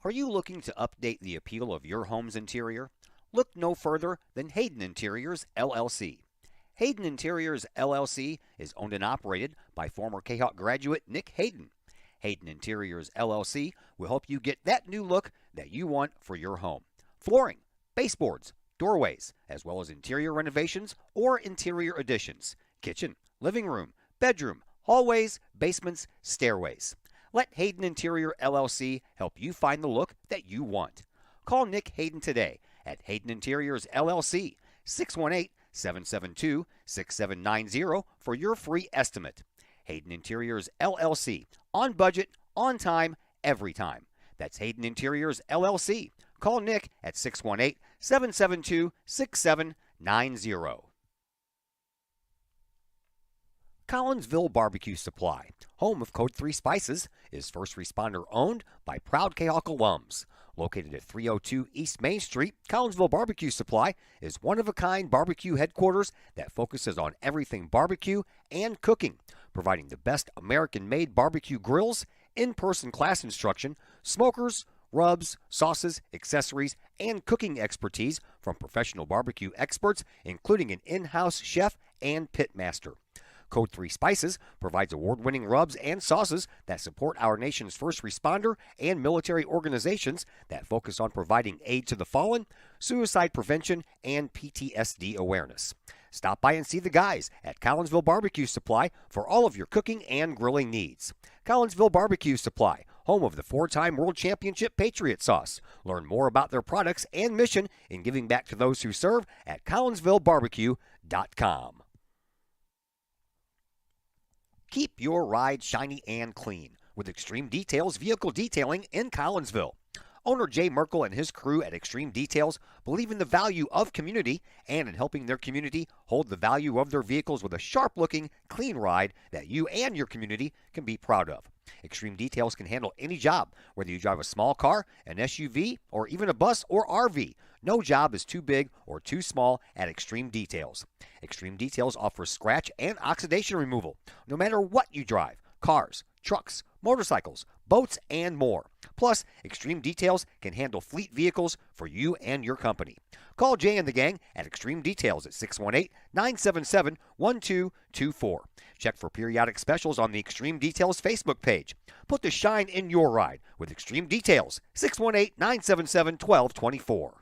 Are you looking to update the appeal of your home's interior? Look no further than Hayden Interiors, LLC. Hayden Interiors, LLC is owned and operated by former Kahok graduate Nick Hayden. Hayden Interiors, LLC will help you get that new look that you want for your home. Flooring, baseboards, doorways, as well as interior renovations or interior additions. Kitchen, living room, bedroom, hallways, basements, stairways. Let Hayden Interior LLC help you find the look that you want. Call Nick Hayden today at Hayden Interiors LLC, 618-772-6790 for your free estimate. Hayden Interiors LLC, on budget, on time, every time. That's Hayden Interiors LLC. Call Nick at 618-772-6790. Collinsville Barbecue Supply, home of Code 3 Spices, is first responder owned by proud Kahok alums. Located at 302 East Main Street, Collinsville Barbecue Supply is one-of-a-kind barbecue headquarters that focuses on everything barbecue and cooking, providing the best American-made barbecue grills, in-person class instruction, smokers, rubs, sauces, accessories, and cooking expertise from professional barbecue experts, including an in-house chef and pit master. Code 3 Spices provides award-winning rubs and sauces that support our nation's first responder and military organizations that focus on providing aid to the fallen, suicide prevention, and PTSD awareness. Stop by and see the guys at Collinsville Barbecue Supply for all of your cooking and grilling needs. Collinsville Barbecue Supply, home of the 4-time World Championship Patriot Sauce. Learn more about their products and mission in giving back to those who serve at collinsvillebarbecue.com. Keep your ride shiny and clean with Extreme Details Vehicle Detailing in Collinsville. Owner Jay Merkel and his crew at Extreme Details believe in the value of community and in helping their community hold the value of their vehicles with a sharp-looking, clean ride that you and your community can be proud of. Extreme Details can handle any job, whether you drive a small car, an SUV, or even a bus or RV. No job is too big or too small at Extreme Details. Extreme Details offers scratch and oxidation removal, no matter what you drive: cars, trucks, motorcycles, boats, and more. Plus, Extreme Details can handle fleet vehicles for you and your company. Call Jay and the gang at Extreme Details at 618-977-1224. Check for periodic specials on the Extreme Details Facebook page. Put the shine in your ride with Extreme Details, 618-977-1224.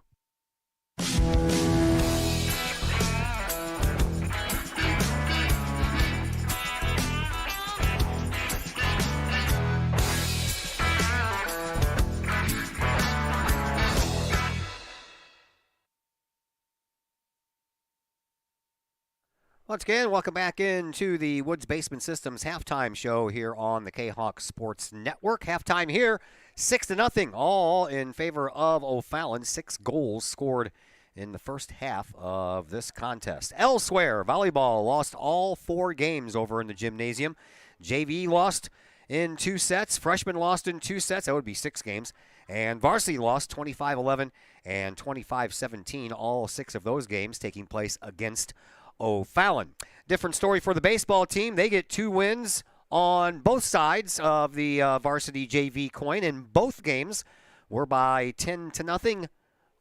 Once again, welcome back into the Woods Basement Systems halftime show here on the Kahok Sports Network. Halftime here, 6-0, all in favor of O'Fallon. 6 goals scored in the first half of this contest. Elsewhere, volleyball lost all 4 games over in the gymnasium. JV lost in 2 sets. Freshmen lost in 2 sets. That would be 6 games. And varsity lost 25-11 and 25-17. All 6 of those games taking place against O'Fallon. Different story for the baseball team. They get 2 wins on both sides of the varsity JV coin, and both games were by 10-0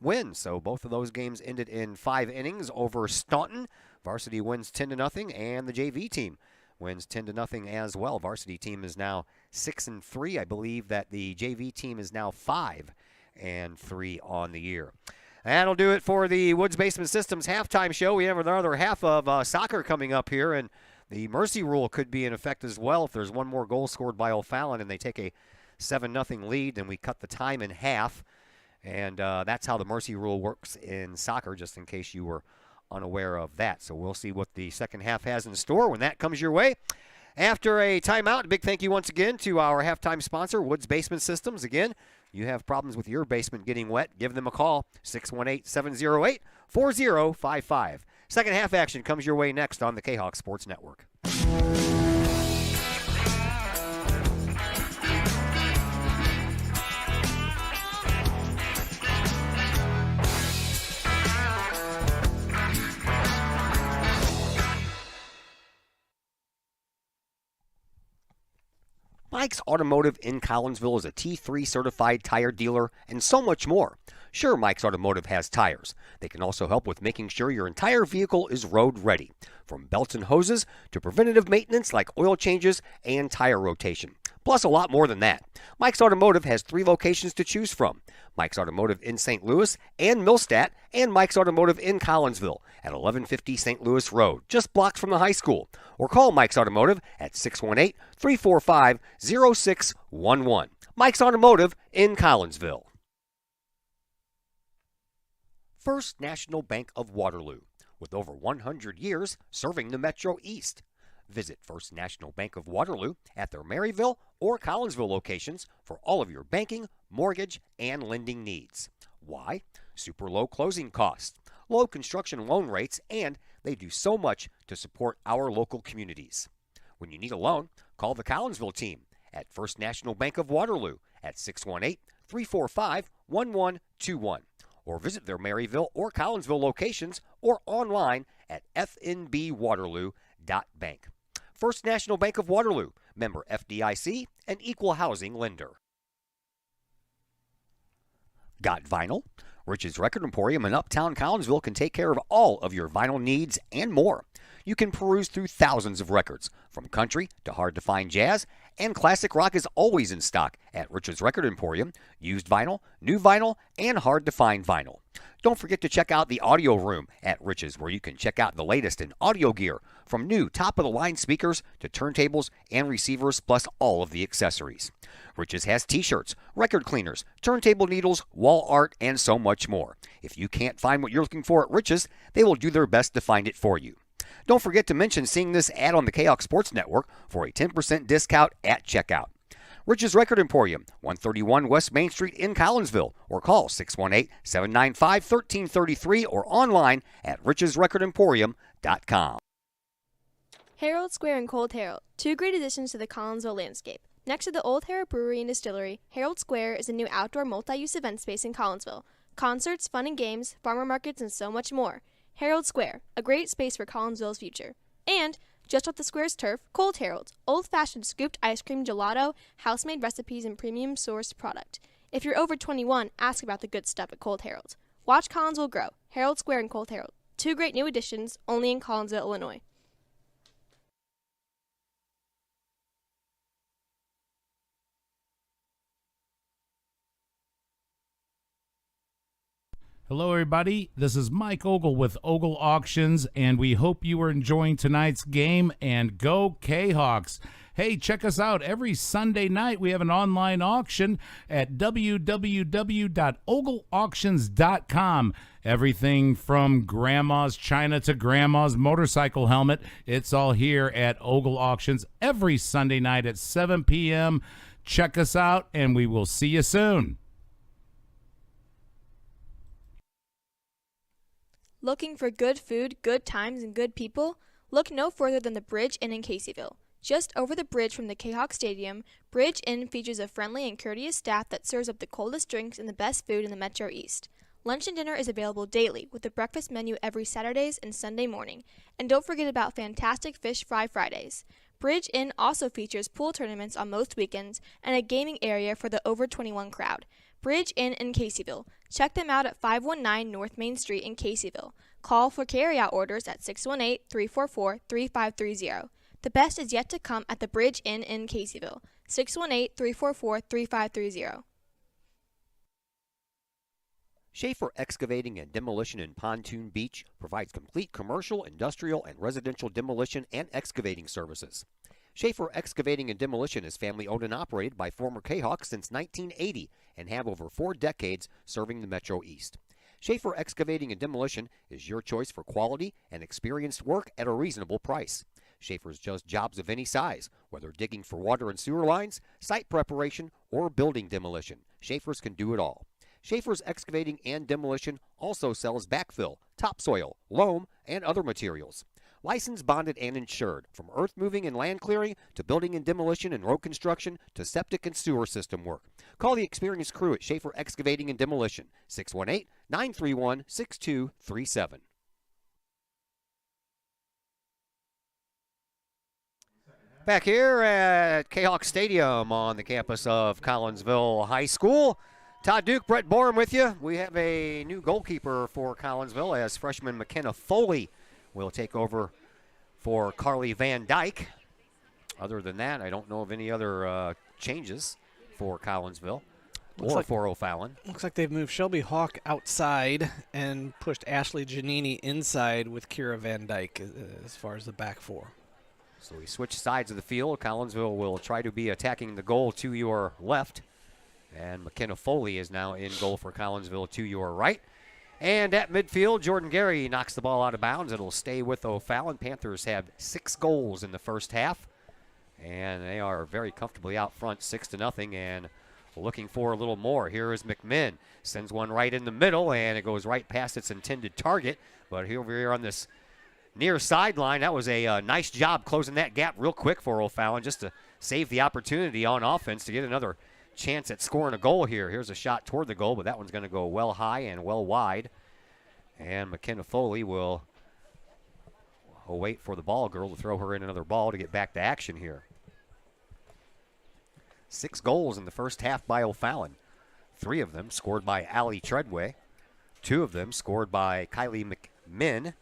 wins. So both of those games ended in 5 innings over Staunton. Varsity wins 10-0, and the JV team wins 10-0 as well. Varsity team is now 6-3. I believe that the JV team is now 5-3 on the year. That'll do it for the Woods Basement Systems halftime show. We have another half of soccer coming up here, and the mercy rule could be in effect as well. If there's one more goal scored by O'Fallon and they take a 7-0 lead, then we cut the time in half. And that's how the mercy rule works in soccer, just in case you were unaware of that. So we'll see what the second half has in store when that comes your way. After a timeout, a big thank you once again to our halftime sponsor, Woods Basement Systems. Again, you have problems with your basement getting wet, give them a call, 618-708-4055. Second half action comes your way next on the Kahok Sports Network. Mike's Automotive in Collinsville is a T3 certified tire dealer and so much more. Sure, Mike's Automotive has tires. They can also help with making sure your entire vehicle is road ready, from belts and hoses to preventative maintenance like oil changes and tire rotation. Plus a lot more than that. Mike's Automotive has 3 locations to choose from. Mike's Automotive in St. Louis and Millstadt, and Mike's Automotive in Collinsville at 1150 St. Louis Road, just blocks from the high school. Or call Mike's Automotive at 618-345-0611. Mike's Automotive in Collinsville. First National Bank of Waterloo, with over 100 years serving the Metro East. Visit First National Bank of Waterloo at their Maryville or Collinsville locations for all of your banking, mortgage, and lending needs. Why? Super low closing costs, low construction loan rates, and they do so much to support our local communities. When you need a loan, call the Collinsville team at First National Bank of Waterloo at 618-345-1121 or visit their Maryville or Collinsville locations or online at fnbwaterloo.bank. First National Bank of Waterloo, member FDIC, and equal housing lender. Got vinyl? Rich's Record Emporium in Uptown Collinsville can take care of all of your vinyl needs and more. You can peruse through thousands of records, from country to hard-to-find jazz, and classic rock is always in stock at Rich's Record Emporium, used vinyl, new vinyl, and hard-to-find vinyl. Don't forget to check out the audio room at Rich's, where you can check out the latest in audio gear, from new top-of-the-line speakers to turntables and receivers, plus all of the accessories. Rich's has t-shirts, record cleaners, turntable needles, wall art, and so much more. If you can't find what you're looking for at Rich's, they will do their best to find it for you. Don't forget to mention seeing this ad on the Kahok Sports Network for a 10% discount at checkout. Rich's Record Emporium, 131 West Main Street in Collinsville, or call 618-795-1333 or online at richesrecordemporium.com. Herald Square and Cold Herald, two great additions to the Collinsville landscape. Next to the Old Herald Brewery and Distillery, Herald Square is a new outdoor multi-use event space in Collinsville. Concerts, fun and games, farmer markets, and so much more. Herald Square, a great space for Collinsville's future. And, just off the square's turf, Cold Herald, old-fashioned scooped ice cream gelato, house-made recipes, and premium sourced product. If you're over 21, ask about the good stuff at Cold Herald. Watch Collinsville grow. Herald Square and Cold Herald, two great new additions, only in Collinsville, Illinois. Hello, everybody. This is Mike Ogle with Ogle Auctions, and we hope you are enjoying tonight's game. And go Kahawks! Hey, check us out. Every Sunday night, we have an online auction at www.ogleauctions.com. Everything from grandma's china to grandma's motorcycle helmet. It's all here at Ogle Auctions every Sunday night at 7 p.m. Check us out, and we will see you soon. Looking for good food, good times, and good people? Look no further than the Bridge Inn in Caseyville. Just over the bridge from the Kahok Stadium, Bridge Inn features a friendly and courteous staff that serves up the coldest drinks and the best food in the Metro East. Lunch and dinner is available daily, with a breakfast menu every Saturdays and Sunday morning. And don't forget about fantastic fish fry Fridays. Bridge Inn also features pool tournaments on most weekends and a gaming area for the over 21 crowd. Bridge Inn in Caseyville. Check them out at 519 North Main Street in Caseyville. Call for carryout orders at 618-344-3530. The best is yet to come at the Bridge Inn in Caseyville. 618-344-3530. Schaefer Excavating and Demolition in Pontoon Beach provides complete commercial, industrial, and residential demolition and excavating services. Schaefer Excavating and Demolition is family owned and operated by former Kahawks since 1980 and have over 4 decades serving the Metro East. Schaefer Excavating and Demolition is your choice for quality and experienced work at a reasonable price. Schaefer's does jobs of any size, whether digging for water and sewer lines, site preparation, or building demolition. Schaefer's can do it all. Schaefer's Excavating and Demolition also sells backfill, topsoil, loam, and other materials. Licensed, bonded, and insured, from earth moving and land clearing to building and demolition and road construction to septic and sewer system work. Call the experienced crew at Schaefer Excavating and Demolition, 618-931-6237. Back here at Kahok Stadium on the campus of Collinsville High School. Todd Duke, Brett Borum with you. We have a new goalkeeper for Collinsville as freshman McKenna Foley will take over for Carly Van Dyke. Other than that, I don't know of any other changes for Collinsville for O'Fallon. Looks like they've moved Shelby Hawk outside and pushed Ashley Giannini inside with Kira Van Dyke as far as the back four. So we switch sides of the field. Collinsville will try to be attacking the goal to your left. And McKenna Foley is now in goal for Collinsville to your right. And at midfield, Jordan Gary knocks the ball out of bounds. It'll stay with O'Fallon. Panthers have 6 goals in the first half. And they are very comfortably out front, 6-0, and looking for a little more. Here is McMinn. Sends one right in the middle, and it goes right past its intended target. But here over here on this near sideline. That was a nice job closing that gap real quick for O'Fallon just to save the opportunity on offense to get another chance at scoring a goal here. Here's a shot toward the goal, but that one's going to go well high and well wide. And McKenna Foley will wait for the ball girl to throw her in another ball to get back to action here. 6 goals in the first half by O'Fallon. 3 of them scored by Allie Treadway. 2 of them scored by Kylie McMinn.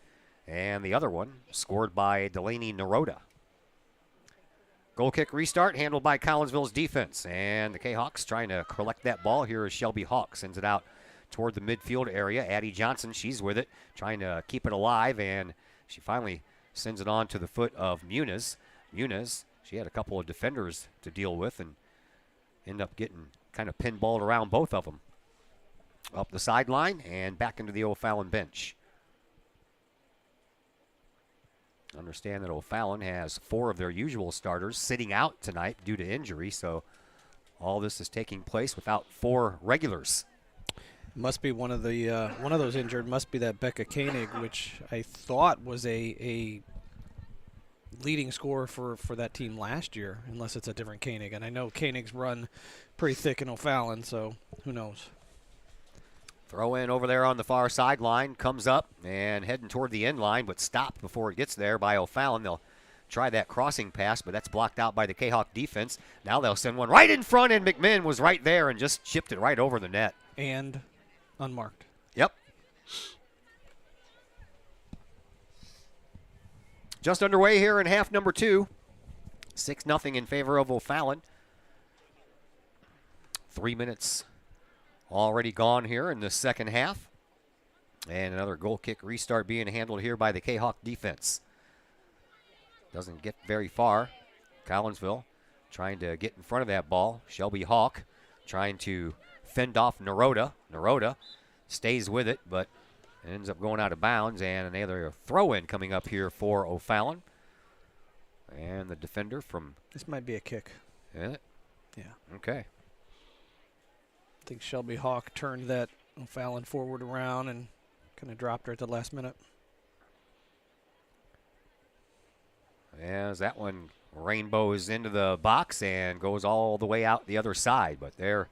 And the other one scored by Delaney Naroda. Goal kick restart handled by Collinsville's defense. And the K-Hawks trying to collect that ball here as Shelby Hawk sends it out toward the midfield area. Addie Johnson, she's with it, trying to keep it alive. And she finally sends it on to the foot of Muniz. Muniz, she had a couple of defenders to deal with and end up getting kind of pinballed around both of them. Up the sideline and back into the O'Fallon bench. Understand that O'Fallon has 4 of their usual starters sitting out tonight due to injury, so all this is taking place without 4 regulars. Must be one of those injured. Must be that Becca Koenig, which I thought was a leading scorer for that team last year, unless it's a different Koenig. And I know Koenig's run pretty thick in O'Fallon, so who knows. Throw in over there on the far sideline, comes up and heading toward the end line, but stopped before it gets there by O'Fallon. They'll try that crossing pass, but that's blocked out by the K-Hawk defense. Now they'll send one right in front, and McMinn was right there and just chipped it right over the net. And unmarked. Yep. Just underway here in half number 2. 6-0 in favor of O'Fallon. 3 minutes already gone here in the second half. And another goal kick restart being handled here by the K-Hawk defense. Doesn't get very far. Collinsville trying to get in front of that ball. Shelby Hawk trying to fend off Naroda. Naroda stays with it, but ends up going out of bounds. And another throw-in coming up here for O'Fallon. And the defender from... This might be a kick. Yeah. Yeah. Okay. I think Shelby Hawk turned that O'Fallon forward around and kind of dropped her at the last minute. As that one rainbows into the box and goes all the way out the other side. But there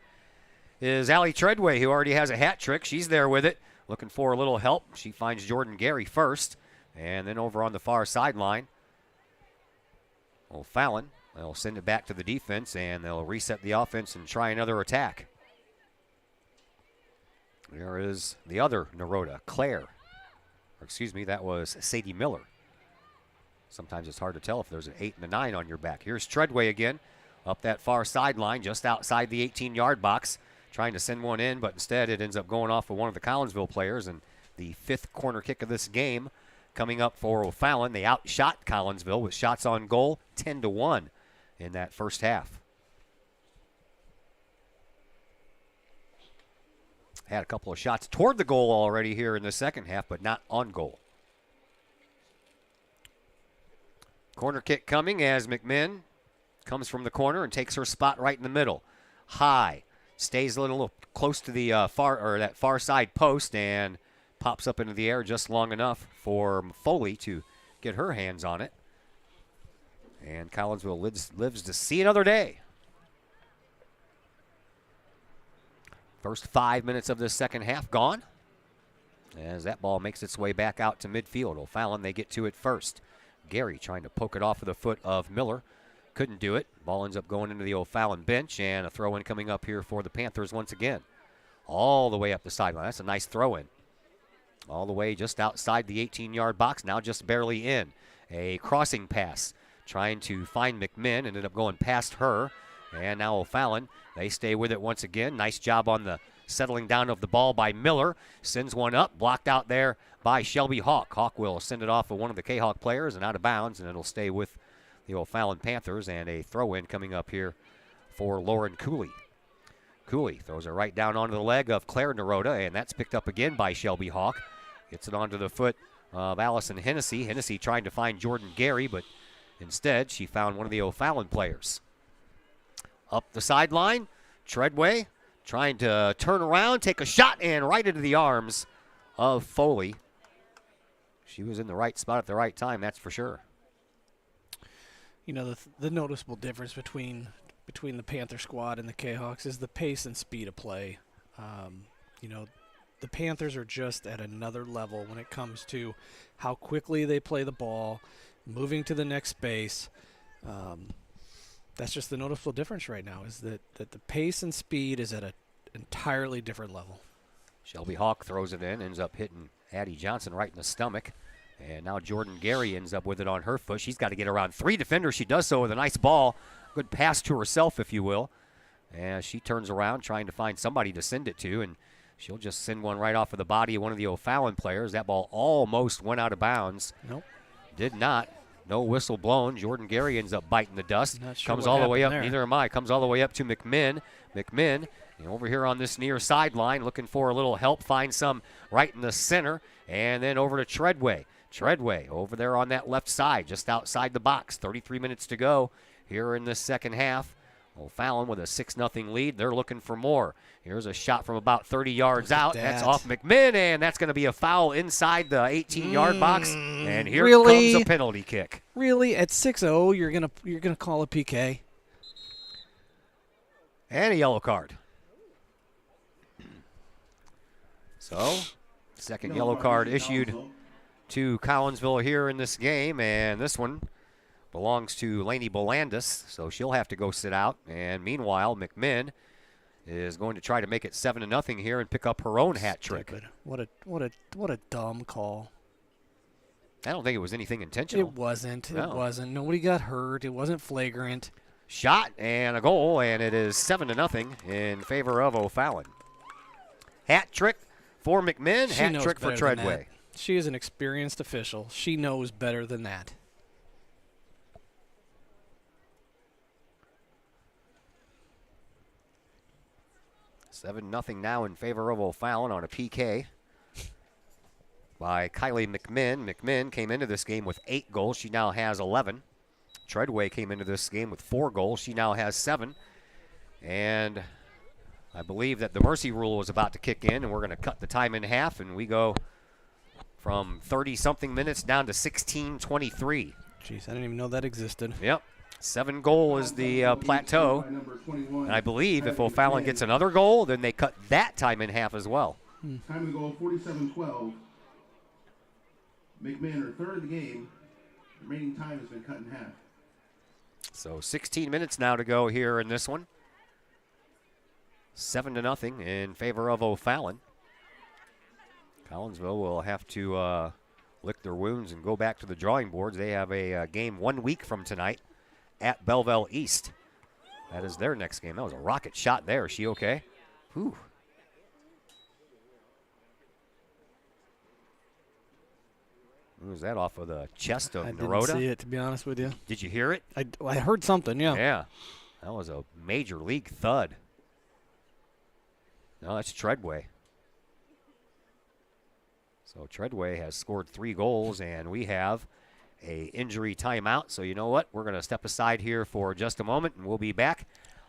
is Allie Treadway, who already has a hat trick. She's there with it, looking for a little help. She finds Jordan Gary first. And then over on the far sideline, O'Fallon, they'll send it back to the defense, and they'll reset the offense and try another attack. There is the other Naroda, Claire. Or excuse me, that was Sadie Miller. Sometimes it's hard to tell if there's an 8 and a 9 on your back. Here's Treadway again, up that far sideline, just outside the 18-yard box, trying to send one in, but instead it ends up going off of one of the Collinsville players, and the 5th corner kick of this game coming up for O'Fallon. They outshot Collinsville with shots on goal, 10-1 in that first half. Had a couple of shots toward the goal already here in the second half, but not on goal. Corner kick coming as McMinn comes from the corner and takes her spot right in the middle. High, stays a little close to the that far side post and pops up into the air just long enough for Foley to get her hands on it. And Collinsville lives to see another day. First 5 minutes of the second half gone as that ball makes its way back out to midfield. O'Fallon, they get to it first. Gary trying to poke it off of the foot of Miller. Couldn't do it. Ball ends up going into the O'Fallon bench, and a throw-in coming up here for the Panthers once again. All the way up the sideline. That's a nice throw-in. All the way just outside the 18-yard box, now just barely in. A crossing pass trying to find McMinn, ended up going past her. And now O'Fallon, they stay with it once again. Nice job on the settling down of the ball by Miller. Sends one up, blocked out there by Shelby Hawk. Hawk will send it off of one of the K-Hawk players and out of bounds, and it'll stay with the O'Fallon Panthers. And a throw-in coming up here for Lauren Cooley. Cooley throws it right down onto the leg of Claire Naroda, and that's picked up again by Shelby Hawk. Gets it onto the foot of Allison Hennessy. Hennessy trying to find Jordan Gary, but instead she found one of the O'Fallon players. Up the sideline, Treadway trying to turn around, take a shot, and right into the arms of Foley. she was in the right spot at the right time, that's for sure. You know, the noticeable difference between the Panther squad and the Kahawks is the pace and speed of play. You know, the Panthers are just at another level when it comes to how quickly they play the ball, moving to the next space. That's just the noticeable difference right now, is that the pace and speed is at an entirely different level. Shelby Hawk throws it in, ends up hitting Addie Johnson right in the stomach. And now Jordan Gary ends up with it on her foot. She's got to get around 3 defenders. She does so with a nice ball. Good pass to herself, if you will. And she turns around trying to find somebody to send it to, and she'll just send one right off of the body of one of the O'Fallon players. That ball almost went out of bounds. Nope. Did not. No whistle blown. Jordan Gary ends up biting the dust. Not sure Comes what all the way up. happened there. Neither am I. Comes all the way up to McMinn. McMinn, over here on this near sideline, looking for a little help. Finds some right in the center. And then over to Treadway. Treadway over there on that left side, just outside the box. 33 minutes to go here in the second half. O'Fallon with a 6-0 lead. They're looking for more. Here's a shot from about 30 yards out. That's off McMinn, and that's going to be a foul inside the 18-yard box. And here comes a penalty kick. Really, at 6-0, you're gonna call a PK? And a yellow card. So, second yellow card issued to Collinsville here in this game, and this one belongs to Lainey Bolandis, so she'll have to go sit out. And meanwhile, McMinn is going to try to make it 7-0 here and pick up her own hat trick. What a dumb call. I don't think it was anything intentional. It wasn't. No. It wasn't. Nobody got hurt. It wasn't flagrant. Shot and a goal, and it is 7-0 in favor of O'Fallon. Hat trick for McMinn, She hat knows trick for better than Treadway. that. She is an experienced official. She knows better than that. Seven nothing now in favor of O'Fallon on a PK by Kylie McMinn. McMinn came into this game with 8 goals. She now has 11. Treadway came into this game with 4 goals. She now has 7. And I believe that the mercy rule was about to kick in, and we're going to cut the time in half, and we go from 30-something minutes down to 16:23. Jeez, I didn't even know that existed. Yep. 7 goal is the plateau. And I believe if O'Fallon gets another goal, then they cut that time in half as well. Time of the goal, 47-12. McMinn, her third of the game. Remaining time has been cut in half. So 16 minutes now to go here in this one. 7-0 in favor of O'Fallon. Collinsville will have to lick their wounds and go back to the drawing boards. They have a game 1 week from tonight at Belleville East. That is their next game. That was a rocket shot there. Is she okay? Whew. Was that off of the chest of Naroda? I didn't see it, to be honest with you. Did you hear it? I heard something, yeah. Yeah. That was a major league thud. No, that's Treadway. So Treadway has scored 3 goals, and we have a injury timeout. So you know what? We're going to step aside here for just a moment, and we'll be back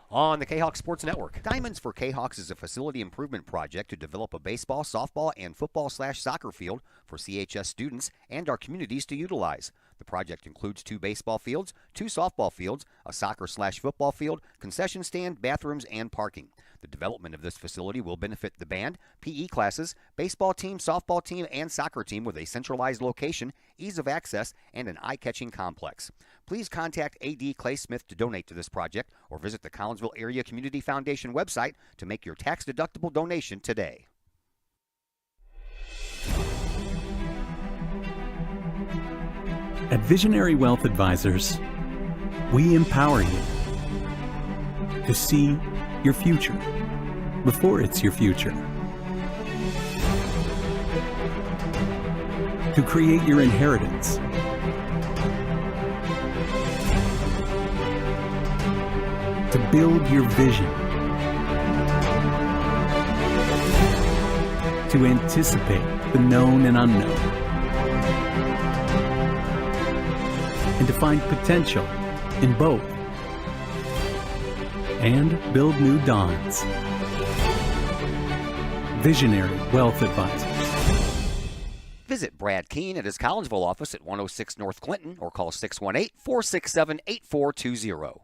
on the Kahok Sports Network. Diamonds for Kahawks is a facility improvement project to develop a baseball, softball, and football/soccer field for CHS students and our communities to utilize. The project includes 2 baseball fields, 2 softball fields, a soccer/football field, concession stand, bathrooms, and parking. The development of this facility will benefit the band, PE classes, baseball team, softball team, and soccer team with a centralized location, ease of access, and an eye-catching complex. Please contact A.D. Clay Smith to donate to this project or visit the Collinsville Area Community Foundation website to make your tax-deductible donation today. At Visionary Wealth Advisors, we empower you to see your future before it's your future, to create your inheritance, to build your vision, to anticipate the known and unknown, and to find potential in both, and build new dawns. Visionary Wealth Advisors. visit Brad Keene at his Collinsville office at 106 North Clinton or call 618-467-8420.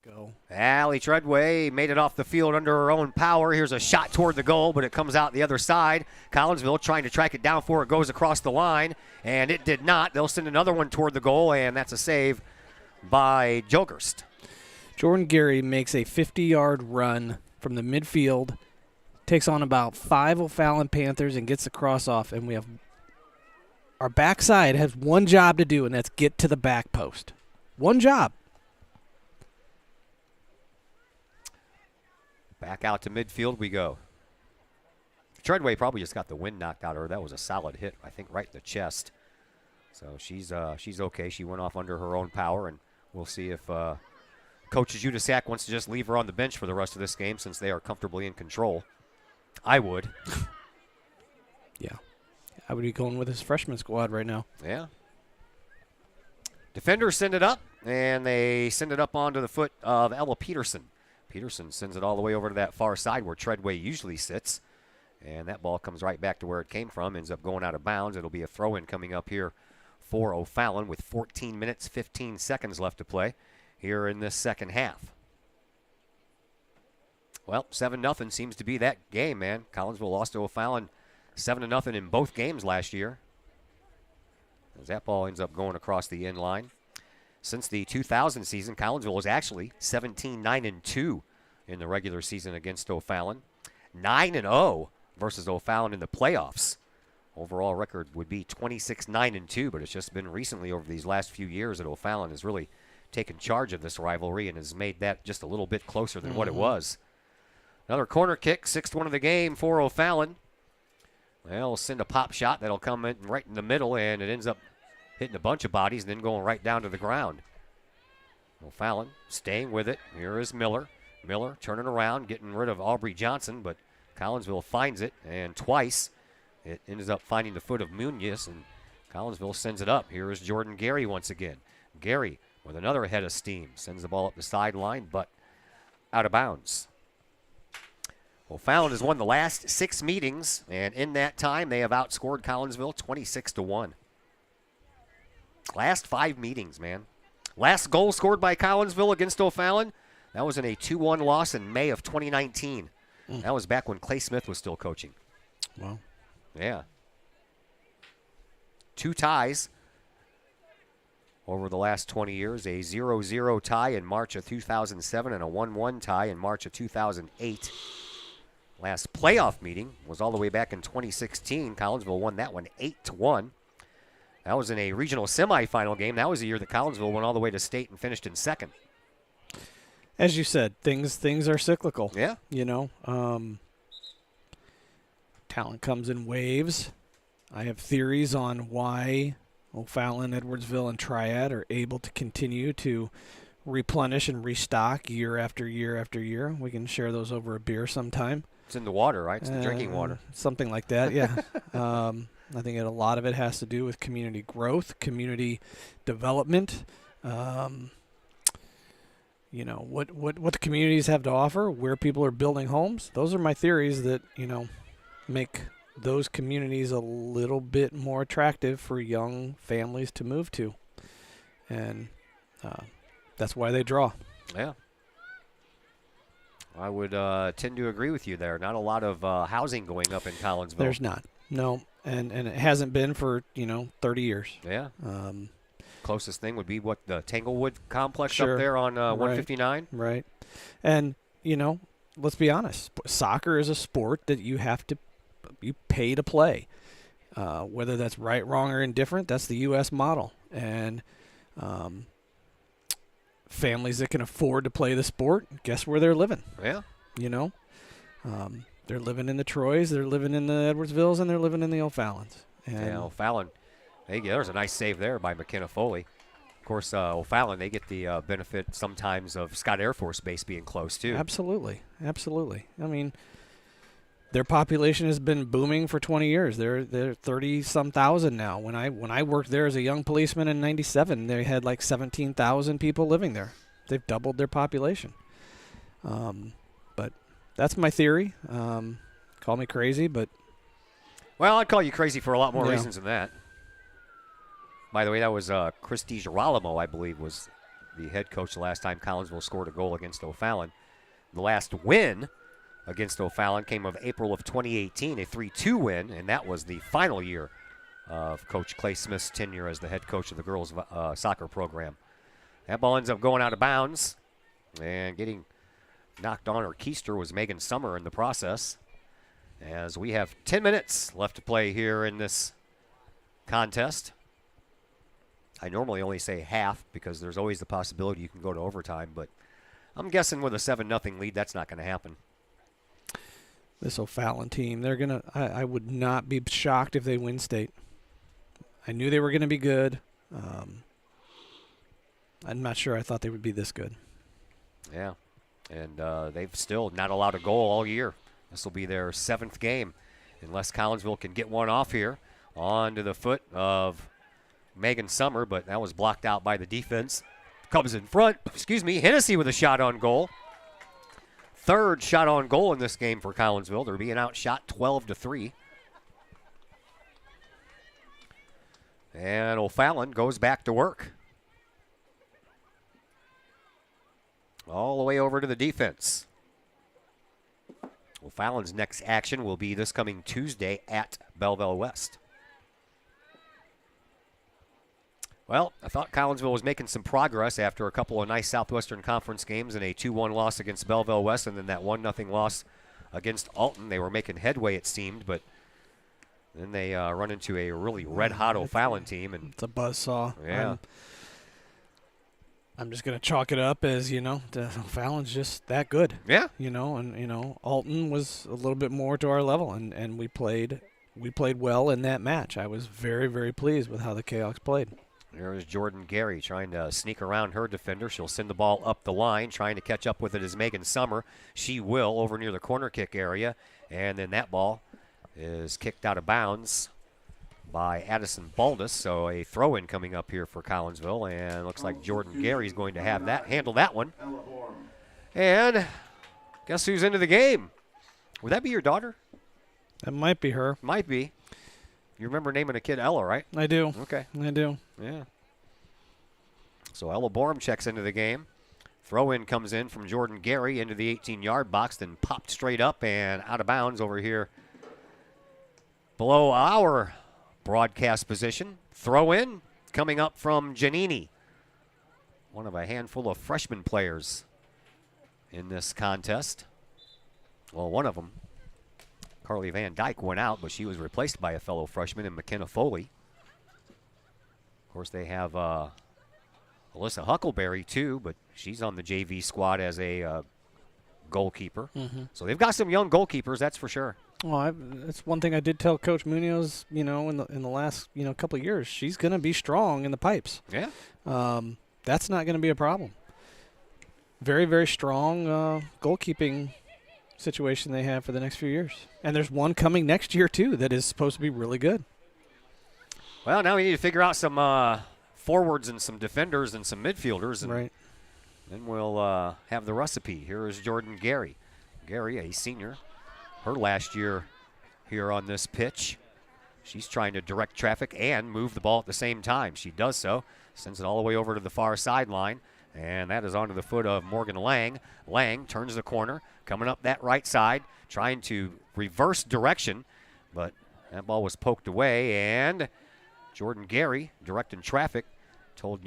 Go. Allie Treadway made it off the field under her own power. Here's a shot toward the goal, but it comes out the other side. Collinsville trying to track it down before it goes across the line, and it did not. They'll send another one toward the goal, and that's a save by Jogerst. Jordan Gary makes a 50-yard run from the midfield, takes on about 5 O'Fallon Panthers and gets the cross off, and we have our backside has one job to do, and that's get to the back post. One job. Back out to midfield we go. Treadway probably just got the wind knocked out of her. That was a solid hit, I think, right in the chest. So she's okay. She went off under her own power, and we'll see if Coach Judisak wants to just leave her on the bench for the rest of this game since they are comfortably in control. I would. Yeah. I would be going with his freshman squad right now. Yeah. Defenders send it up, and they send it up onto the foot of Ella Peterson. Peterson sends it all the way over to that far side where Treadway usually sits. And that ball comes right back to where it came from, ends up going out of bounds. It'll be a throw-in coming up here for O'Fallon with 14 minutes, 15 seconds left to play here in this second half. Well, 7-0 seems to be that game, man. Collinsville lost to O'Fallon 7-0 in both games last year. As that ball ends up going across the end line. Since the 2000 season, Collinsville was actually 17-9-2 in the regular season against O'Fallon. 9-0 versus O'Fallon in the playoffs. Overall record would be 26-9-2, but it's just been recently over these last few years that O'Fallon has really taken charge of this rivalry and has made that just a little bit closer than what it was. Another corner kick, 6th one of the game for O'Fallon. They'll send a pop shot that'll come in right in the middle, and it ends up hitting a bunch of bodies and then going right down to the ground. O'Fallon staying with it. Here is Miller. Miller turning around, getting rid of Aubrey Johnson, but Collinsville finds it, and twice it ends up finding the foot of Munoz, and Collinsville sends it up. Here is Jordan Gary once again. Gary with another head of steam. Sends the ball up the sideline, but out of bounds. O'Fallon has won the last 6 meetings, and in that time they have outscored Collinsville 26-1. Last 5 meetings, man. Last goal scored by Collinsville against O'Fallon, that was in a 2-1 loss in May of 2019. That was back when Clay Smith was still coaching. Wow. Yeah. 2 ties over the last 20 years. A 0-0 tie in March of 2007 and a 1-1 tie in March of 2008. Last playoff meeting was all the way back in 2016. Collinsville won that one 8-1. That was in a regional semifinal game. That was the year that Collinsville went all the way to state and finished in 2nd. As you said, things are cyclical. Yeah. You know, talent comes in waves. I have theories on why O'Fallon, Edwardsville, and Triad are able to continue to replenish and restock year after year after year. We can share those over a beer sometime. It's in the water, right? It's the drinking water. Something like that, yeah. I think a lot of it has to do with community growth, community development. You know, what the communities have to offer, where people are building homes. Those are my theories that, you know, make those communities a little bit more attractive for young families to move to. And that's why they draw. Yeah. I would tend to agree with you there. Not a lot of housing going up in Collinsville. There's not. No. And it hasn't been for, 30 years. Yeah. Closest thing would be what, the Tanglewood complex Sure. up there on 159? Right. And, let's be honest. Soccer is a sport that you pay to play. Whether that's right, wrong, or indifferent, that's the U.S. model. And families that can afford to play the sport, guess where they're living? Yeah. They're living in the Troys, they're living in the Edwardsvilles, and they're living in the O'Fallons. Yeah, O'Fallon. There's a nice save there by McKenna Foley. Of course, O'Fallon, they get the benefit sometimes of Scott Air Force Base being close, too. Absolutely. Absolutely. I mean, their population has been booming for 20 years. They're 30-some thousand now. When I worked there as a young policeman in 97, they had like 17,000 people living there. They've doubled their population. But that's my theory. Call me crazy, but Well, I'd call you crazy for a lot more Yeah. reasons than that. By the way, that was Christy Girolamo, I believe, was the head coach the last time Collinsville scored a goal against O'Fallon. The last win against O'Fallon came of April of 2018, a 3-2 win, and that was the final year of Coach Clay Smith's tenure as the head coach of the girls' soccer program. That ball ends up going out of bounds, and getting knocked on or keister was Megan Summer in the process. As we have 10 minutes left to play here in this contest. I normally only say half because there's always the possibility you can go to overtime, but I'm guessing with a 7-0 lead, that's not going to happen. this O'Fallon team, they're going to – I would not be shocked if they win state. I knew they were going to be good. I'm not sure I thought they would be this good. Yeah, and they've still not allowed a goal all year. This will be their 7th game, unless Collinsville can get one off here onto the foot of Megan Summer, but that was blocked out by the defense. Cubs in front. Hennessy with a shot on goal. 3rd shot on goal in this game for Collinsville. They're being outshot 12-3. And O'Fallon goes back to work. All the way over to the defense. O'Fallon's next action will be this coming Tuesday at Belleville West. Well, I thought Collinsville was making some progress after a couple of nice Southwestern Conference games and a 2-1 loss against Belleville West and then that 1-0 loss against Alton. They were making headway, it seemed, but then they run into a really red-hot O'Fallon team. And it's a buzzsaw. Yeah. I'm just going to chalk it up as, O'Fallon's just that good. Yeah. Alton was a little bit more to our level, and we played well in that match. I was very, very pleased with how the Kahawks played. There's Jordan Gary trying to sneak around her defender. She'll send the ball up the line. Trying to catch up with it is Megan Summer. She will over near the corner kick area. And then that ball is kicked out of bounds by Addison Baldus. So a throw-in coming up here for Collinsville. And looks like Jordan Gary's going to have handle that one. And guess who's into the game? Would that be your daughter? That might be her. Might be. You remember naming a kid Ella, right? I do. Okay. I do. Yeah. So Ella Borum checks into the game. Throw-in comes in from Jordan Gary into the 18-yard box, then popped straight up and out of bounds over here below our broadcast position. Throw-in coming up from Giannini, one of a handful of freshman players in this contest. Well, one of them. Carly Van Dyke went out, but she was replaced by a fellow freshman in McKenna Foley. Of course, they have Alyssa Huckleberry, too, but she's on the JV squad as a goalkeeper. Mm-hmm. So they've got some young goalkeepers, that's for sure. Well, that's one thing I did tell Coach Munoz, in the last, couple of years. She's going to be strong in the pipes. Yeah. That's not going to be a problem. Very, very strong goalkeeping situation they have for the next few years. And there's one coming next year, too, that is supposed to be really good. Well, now we need to figure out some forwards and some defenders and some midfielders. And right. Then we'll have the recipe. Here is Jordan Gary. Gary, a senior, her last year here on this pitch. She's trying to direct traffic and move the ball at the same time. She does so. Sends it all the way over to the far sideline. And that is onto the foot of Morgan Lang. Lang turns the corner, coming up that right side, trying to reverse direction. But that ball was poked away. And Jordan Gary, directing traffic, told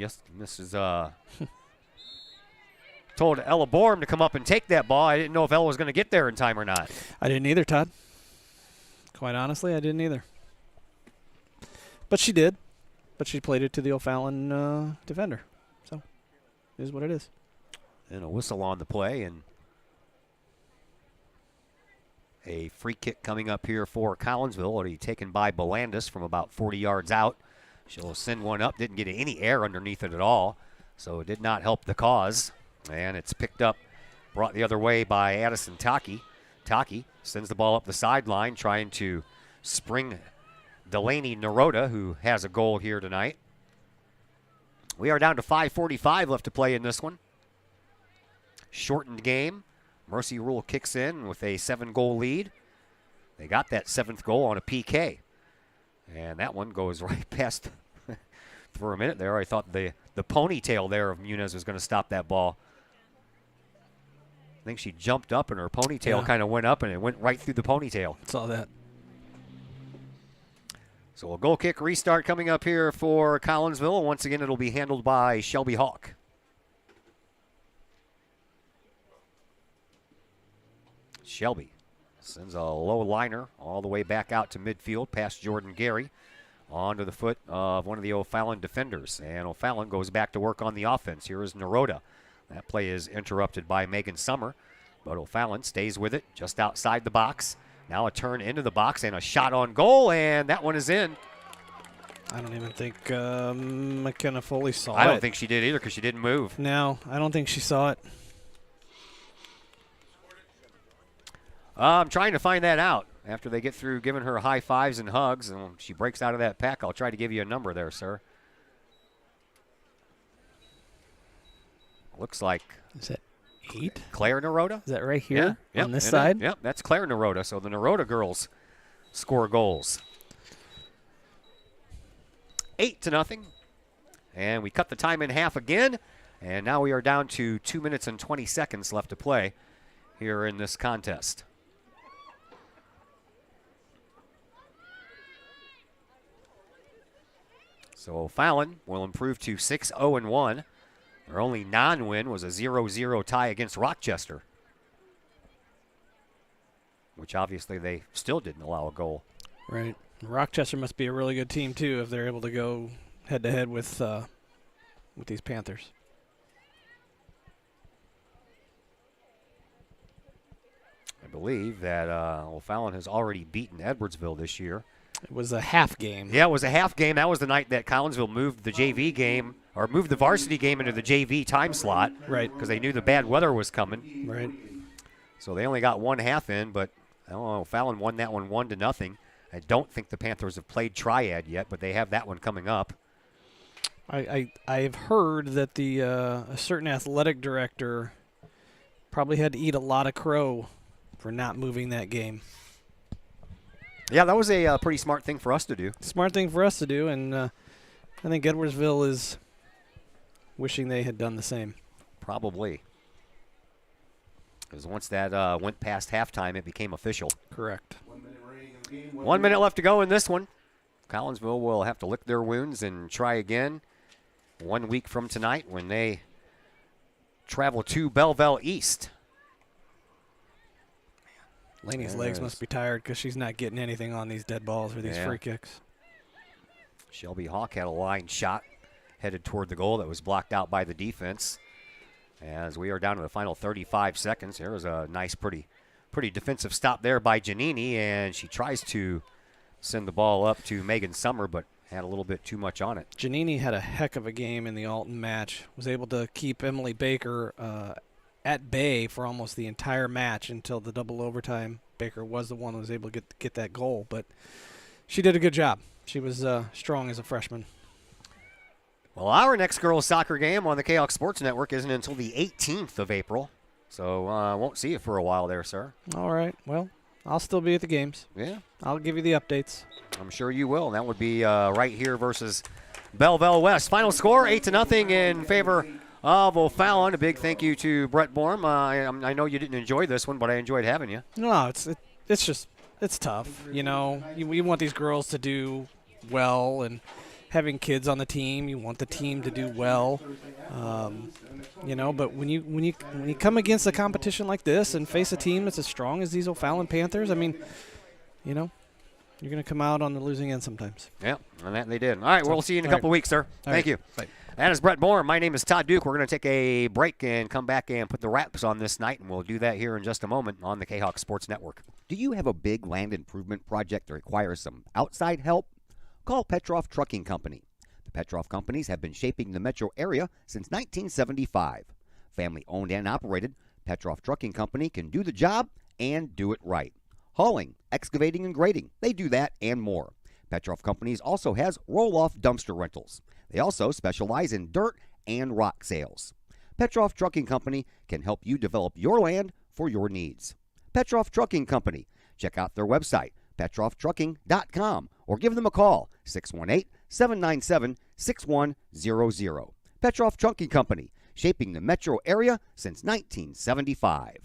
told Ella Borum to come up and take that ball. I didn't know if Ella was going to get there in time or not. I didn't either, Todd. Quite honestly, I didn't either. But she did. But she played it to the O'Fallon defender. So, it is what it is. And a whistle on the play, and a free kick coming up here for Collinsville. Already taken by Belandis from about 40 yards out. She'll send one up. Didn't get any air underneath it at all, so it did not help the cause. And it's picked up, brought the other way by Addison Taki. Taki sends the ball up the sideline, trying to spring Delaney Naroda, who has a goal here tonight. We are down to 5:45 left to play in this one. Shortened game. Mercy Rule kicks in with a 7-goal lead. They got that 7th goal on a PK. And that one goes right past. For a minute there, I thought the ponytail there of Muniz was going to stop that ball. I think she jumped up and her ponytail kind of went up and it went right through the ponytail. Saw that. So a goal kick restart coming up here for Collinsville. Once again, it'll be handled by Shelby Hawk. Shelby sends a low liner all the way back out to midfield past Jordan Gary onto the foot of one of the O'Fallon defenders. And O'Fallon goes back to work on the offense. Here is Naroda. That play is interrupted by Megan Summer, but O'Fallon stays with it just outside the box. Now a turn into the box and a shot on goal, and that one is in. I don't even think McKenna Foley saw it. I don't think she did either because she didn't move. No, I don't think she saw it. I'm trying to find that out. After they get through giving her high fives and hugs, and when she breaks out of that pack, I'll try to give you a number there, sir. Looks like. Is that 8? Claire Naroda? Is that right here yeah, on this side? Yep, that's Claire Naroda. So the Naroda girls score goals. 8-0. And we cut the time in half again. And now we are down to 2 minutes and 20 seconds left to play here in this contest. So O'Fallon will improve to 6-0-1. Their only non-win was a 0-0 tie against Rochester, which obviously they still didn't allow a goal. Right. Rochester must be a really good team too if they're able to go head-to-head with these Panthers. I believe that O'Fallon has already beaten Edwardsville this year. It was a half game. Yeah, it was a half game. That was the night that Collinsville moved the JV game, or moved the varsity game into the JV time slot. Right. Because they knew the bad weather was coming. Right. So they only got one half in, but I don't know, O'Fallon won that one 1-0. I don't think the Panthers have played Triad yet, but they have that one coming up. I've heard that the a certain athletic director probably had to eat a lot of crow for not moving that game. Yeah, that was a pretty smart thing for us to do. Smart thing for us to do, and I think Edwardsville is wishing they had done the same. Probably. Because once that went past halftime, it became official. Correct. 1 minute left to go in this one. Collinsville will have to lick their wounds and try again 1 week from tonight when they travel to Belleville East. Laney's legs must be tired because she's not getting anything on these dead balls or these free kicks. Shelby Hawk had a line shot headed toward the goal that was blocked out by the defense. As we are down to the final 35 seconds, here is a nice, pretty defensive stop there by Giannini, and she tries to send the ball up to Megan Summer, but had a little bit too much on it. Giannini had a heck of a game in the Alton match. Was able to keep Emily Baker at bay for almost the entire match until the double overtime. Baker was the one who was able to get that goal, but she did a good job. She was strong as a freshman. Well, our next girls' soccer game on the Kahok Sports Network isn't until the 18th of April, so won't see you for a while there, sir. All right. Well, I'll still be at the games. Yeah. I'll give you the updates. I'm sure you will. And that would be right here versus Belleville West. Final score, 8-0 in favor of O'Fallon. A big thank you to Brett Borm. I know you didn't enjoy this one, but I enjoyed having you. No, it's tough. You know, we want these girls to do well, and having kids on the team, you want the team to do well. You know, but when you come against a competition like this and face a team that's as strong as these O'Fallon Panthers, I mean, you know, you're going to come out on the losing end sometimes. Yeah, and that they did. All right, we'll see you in a couple weeks, sir. Thank you. Bye. That is Brett Bourne. My name is Todd Duke. We're going to take a break and come back and put the wraps on this night, and we'll do that here in just a moment on the Kahok Sports Network. Do you have a big land improvement project that requires some outside help? Call Petroff Trucking Company. The Petroff companies have been shaping the metro area since 1975. Family owned and operated, Petroff Trucking Company can do the job and do it right. Hauling, excavating, and grading, they do that and more. Petroff Companies also has roll-off dumpster rentals. They also specialize in dirt and rock sales. Petroff Trucking Company can help you develop your land for your needs. Petroff Trucking Company, Check out their website, PetroffTrucking.com, or give them a call, 618-797-6100. Petroff Trucking Company, shaping the metro area since 1975.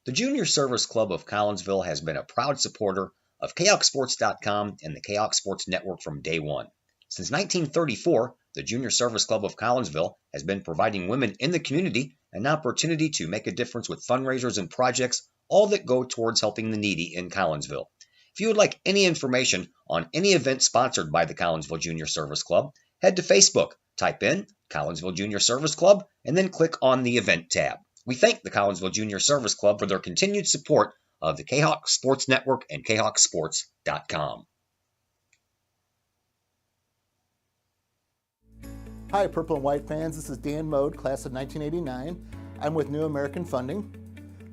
The Junior Service Club of Collinsville has been a proud supporter of KahokSports.com and the Kahok Sports Network from day one. Since 1934, the Junior Service Club of Collinsville has been providing women in the community an opportunity to make a difference with fundraisers and projects, all that go towards helping the needy in Collinsville. If you would like any information on any event sponsored by the Collinsville Junior Service Club, head to Facebook, type in Collinsville Junior Service Club, and then click on the Event tab. We thank the Collinsville Junior Service Club for their continued support of the Kahok Sports Network and KahokSports.com. Hi, Purple and White fans. This is Dan Mode, class of 1989. I'm with New American Funding.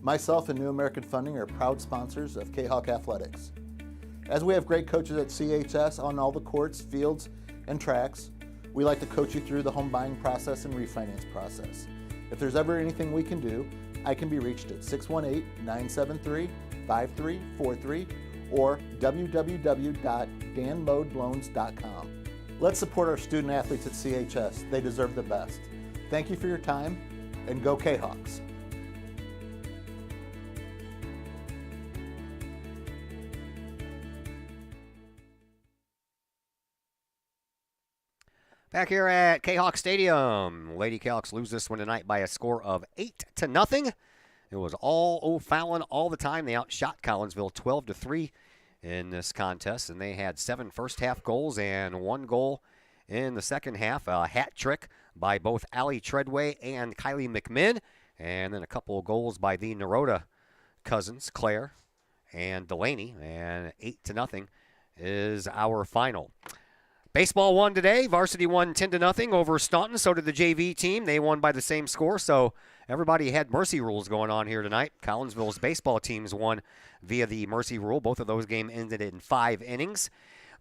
Myself and New American Funding are proud sponsors of Kahok Athletics. As we have great coaches at CHS on all the courts, fields, and tracks, we like to coach you through the home buying process and refinance process. If there's ever anything we can do, I can be reached at 618-973-5343 or www.danmodeloans.com. Let's support our student athletes at CHS. They deserve the best. Thank you for your time, and go Kahawks. Back here at Kahok Stadium, Lady Kahawks lose this one tonight by a score of 8-0. It was all O'Fallon all the time. They outshot Collinsville 12-3 in this contest, and they had 7 first-half goals and 1 goal in the second half. A hat trick by both Allie Treadway and Kylie McMinn, and then a couple of goals by the Naroda cousins, Claire and Delaney, and 8-0 is our final. Baseball won today. Varsity won 10-0 over Staunton. So did the JV team. They won by the same score. So everybody had mercy rules going on here tonight. Collinsville's baseball teams won via the mercy rule. Both of those games ended in 5 innings.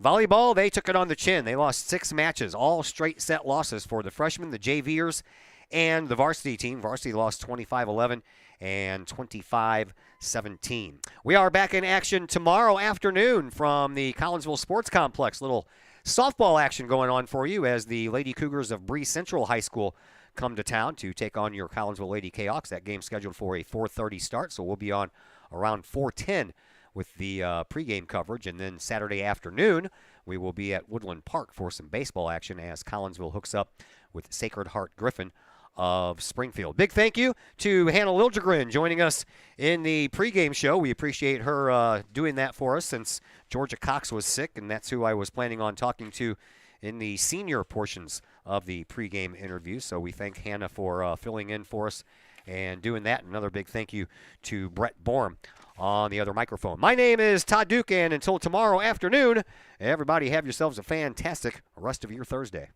Volleyball, they took it on the chin. They lost 6 matches, all straight set losses for the freshmen, the JVers, and the varsity team. Varsity lost 25-11 and 25-17. We are back in action tomorrow afternoon from the Collinsville Sports Complex. Little softball action going on for you as the Lady Cougars of Bree Central High School come to town to take on your Collinsville Lady Kahawks. That game's scheduled for a 4:30 start, so we'll be on around 4:10 with the pregame coverage. And then Saturday afternoon, we will be at Woodland Park for some baseball action as Collinsville hooks up with Sacred Heart Griffin of Springfield. Big thank you to Hannah Liljegren joining us in the pregame show. We appreciate her doing that for us since Georgia Cox was sick, and that's who I was planning on talking to in the senior portions of the pregame interview. So we thank Hannah for filling in for us and doing that. Another big thank you to Brett Borm on the other microphone. My name is Todd Duke, and until tomorrow afternoon, everybody have yourselves a fantastic rest of your Thursday.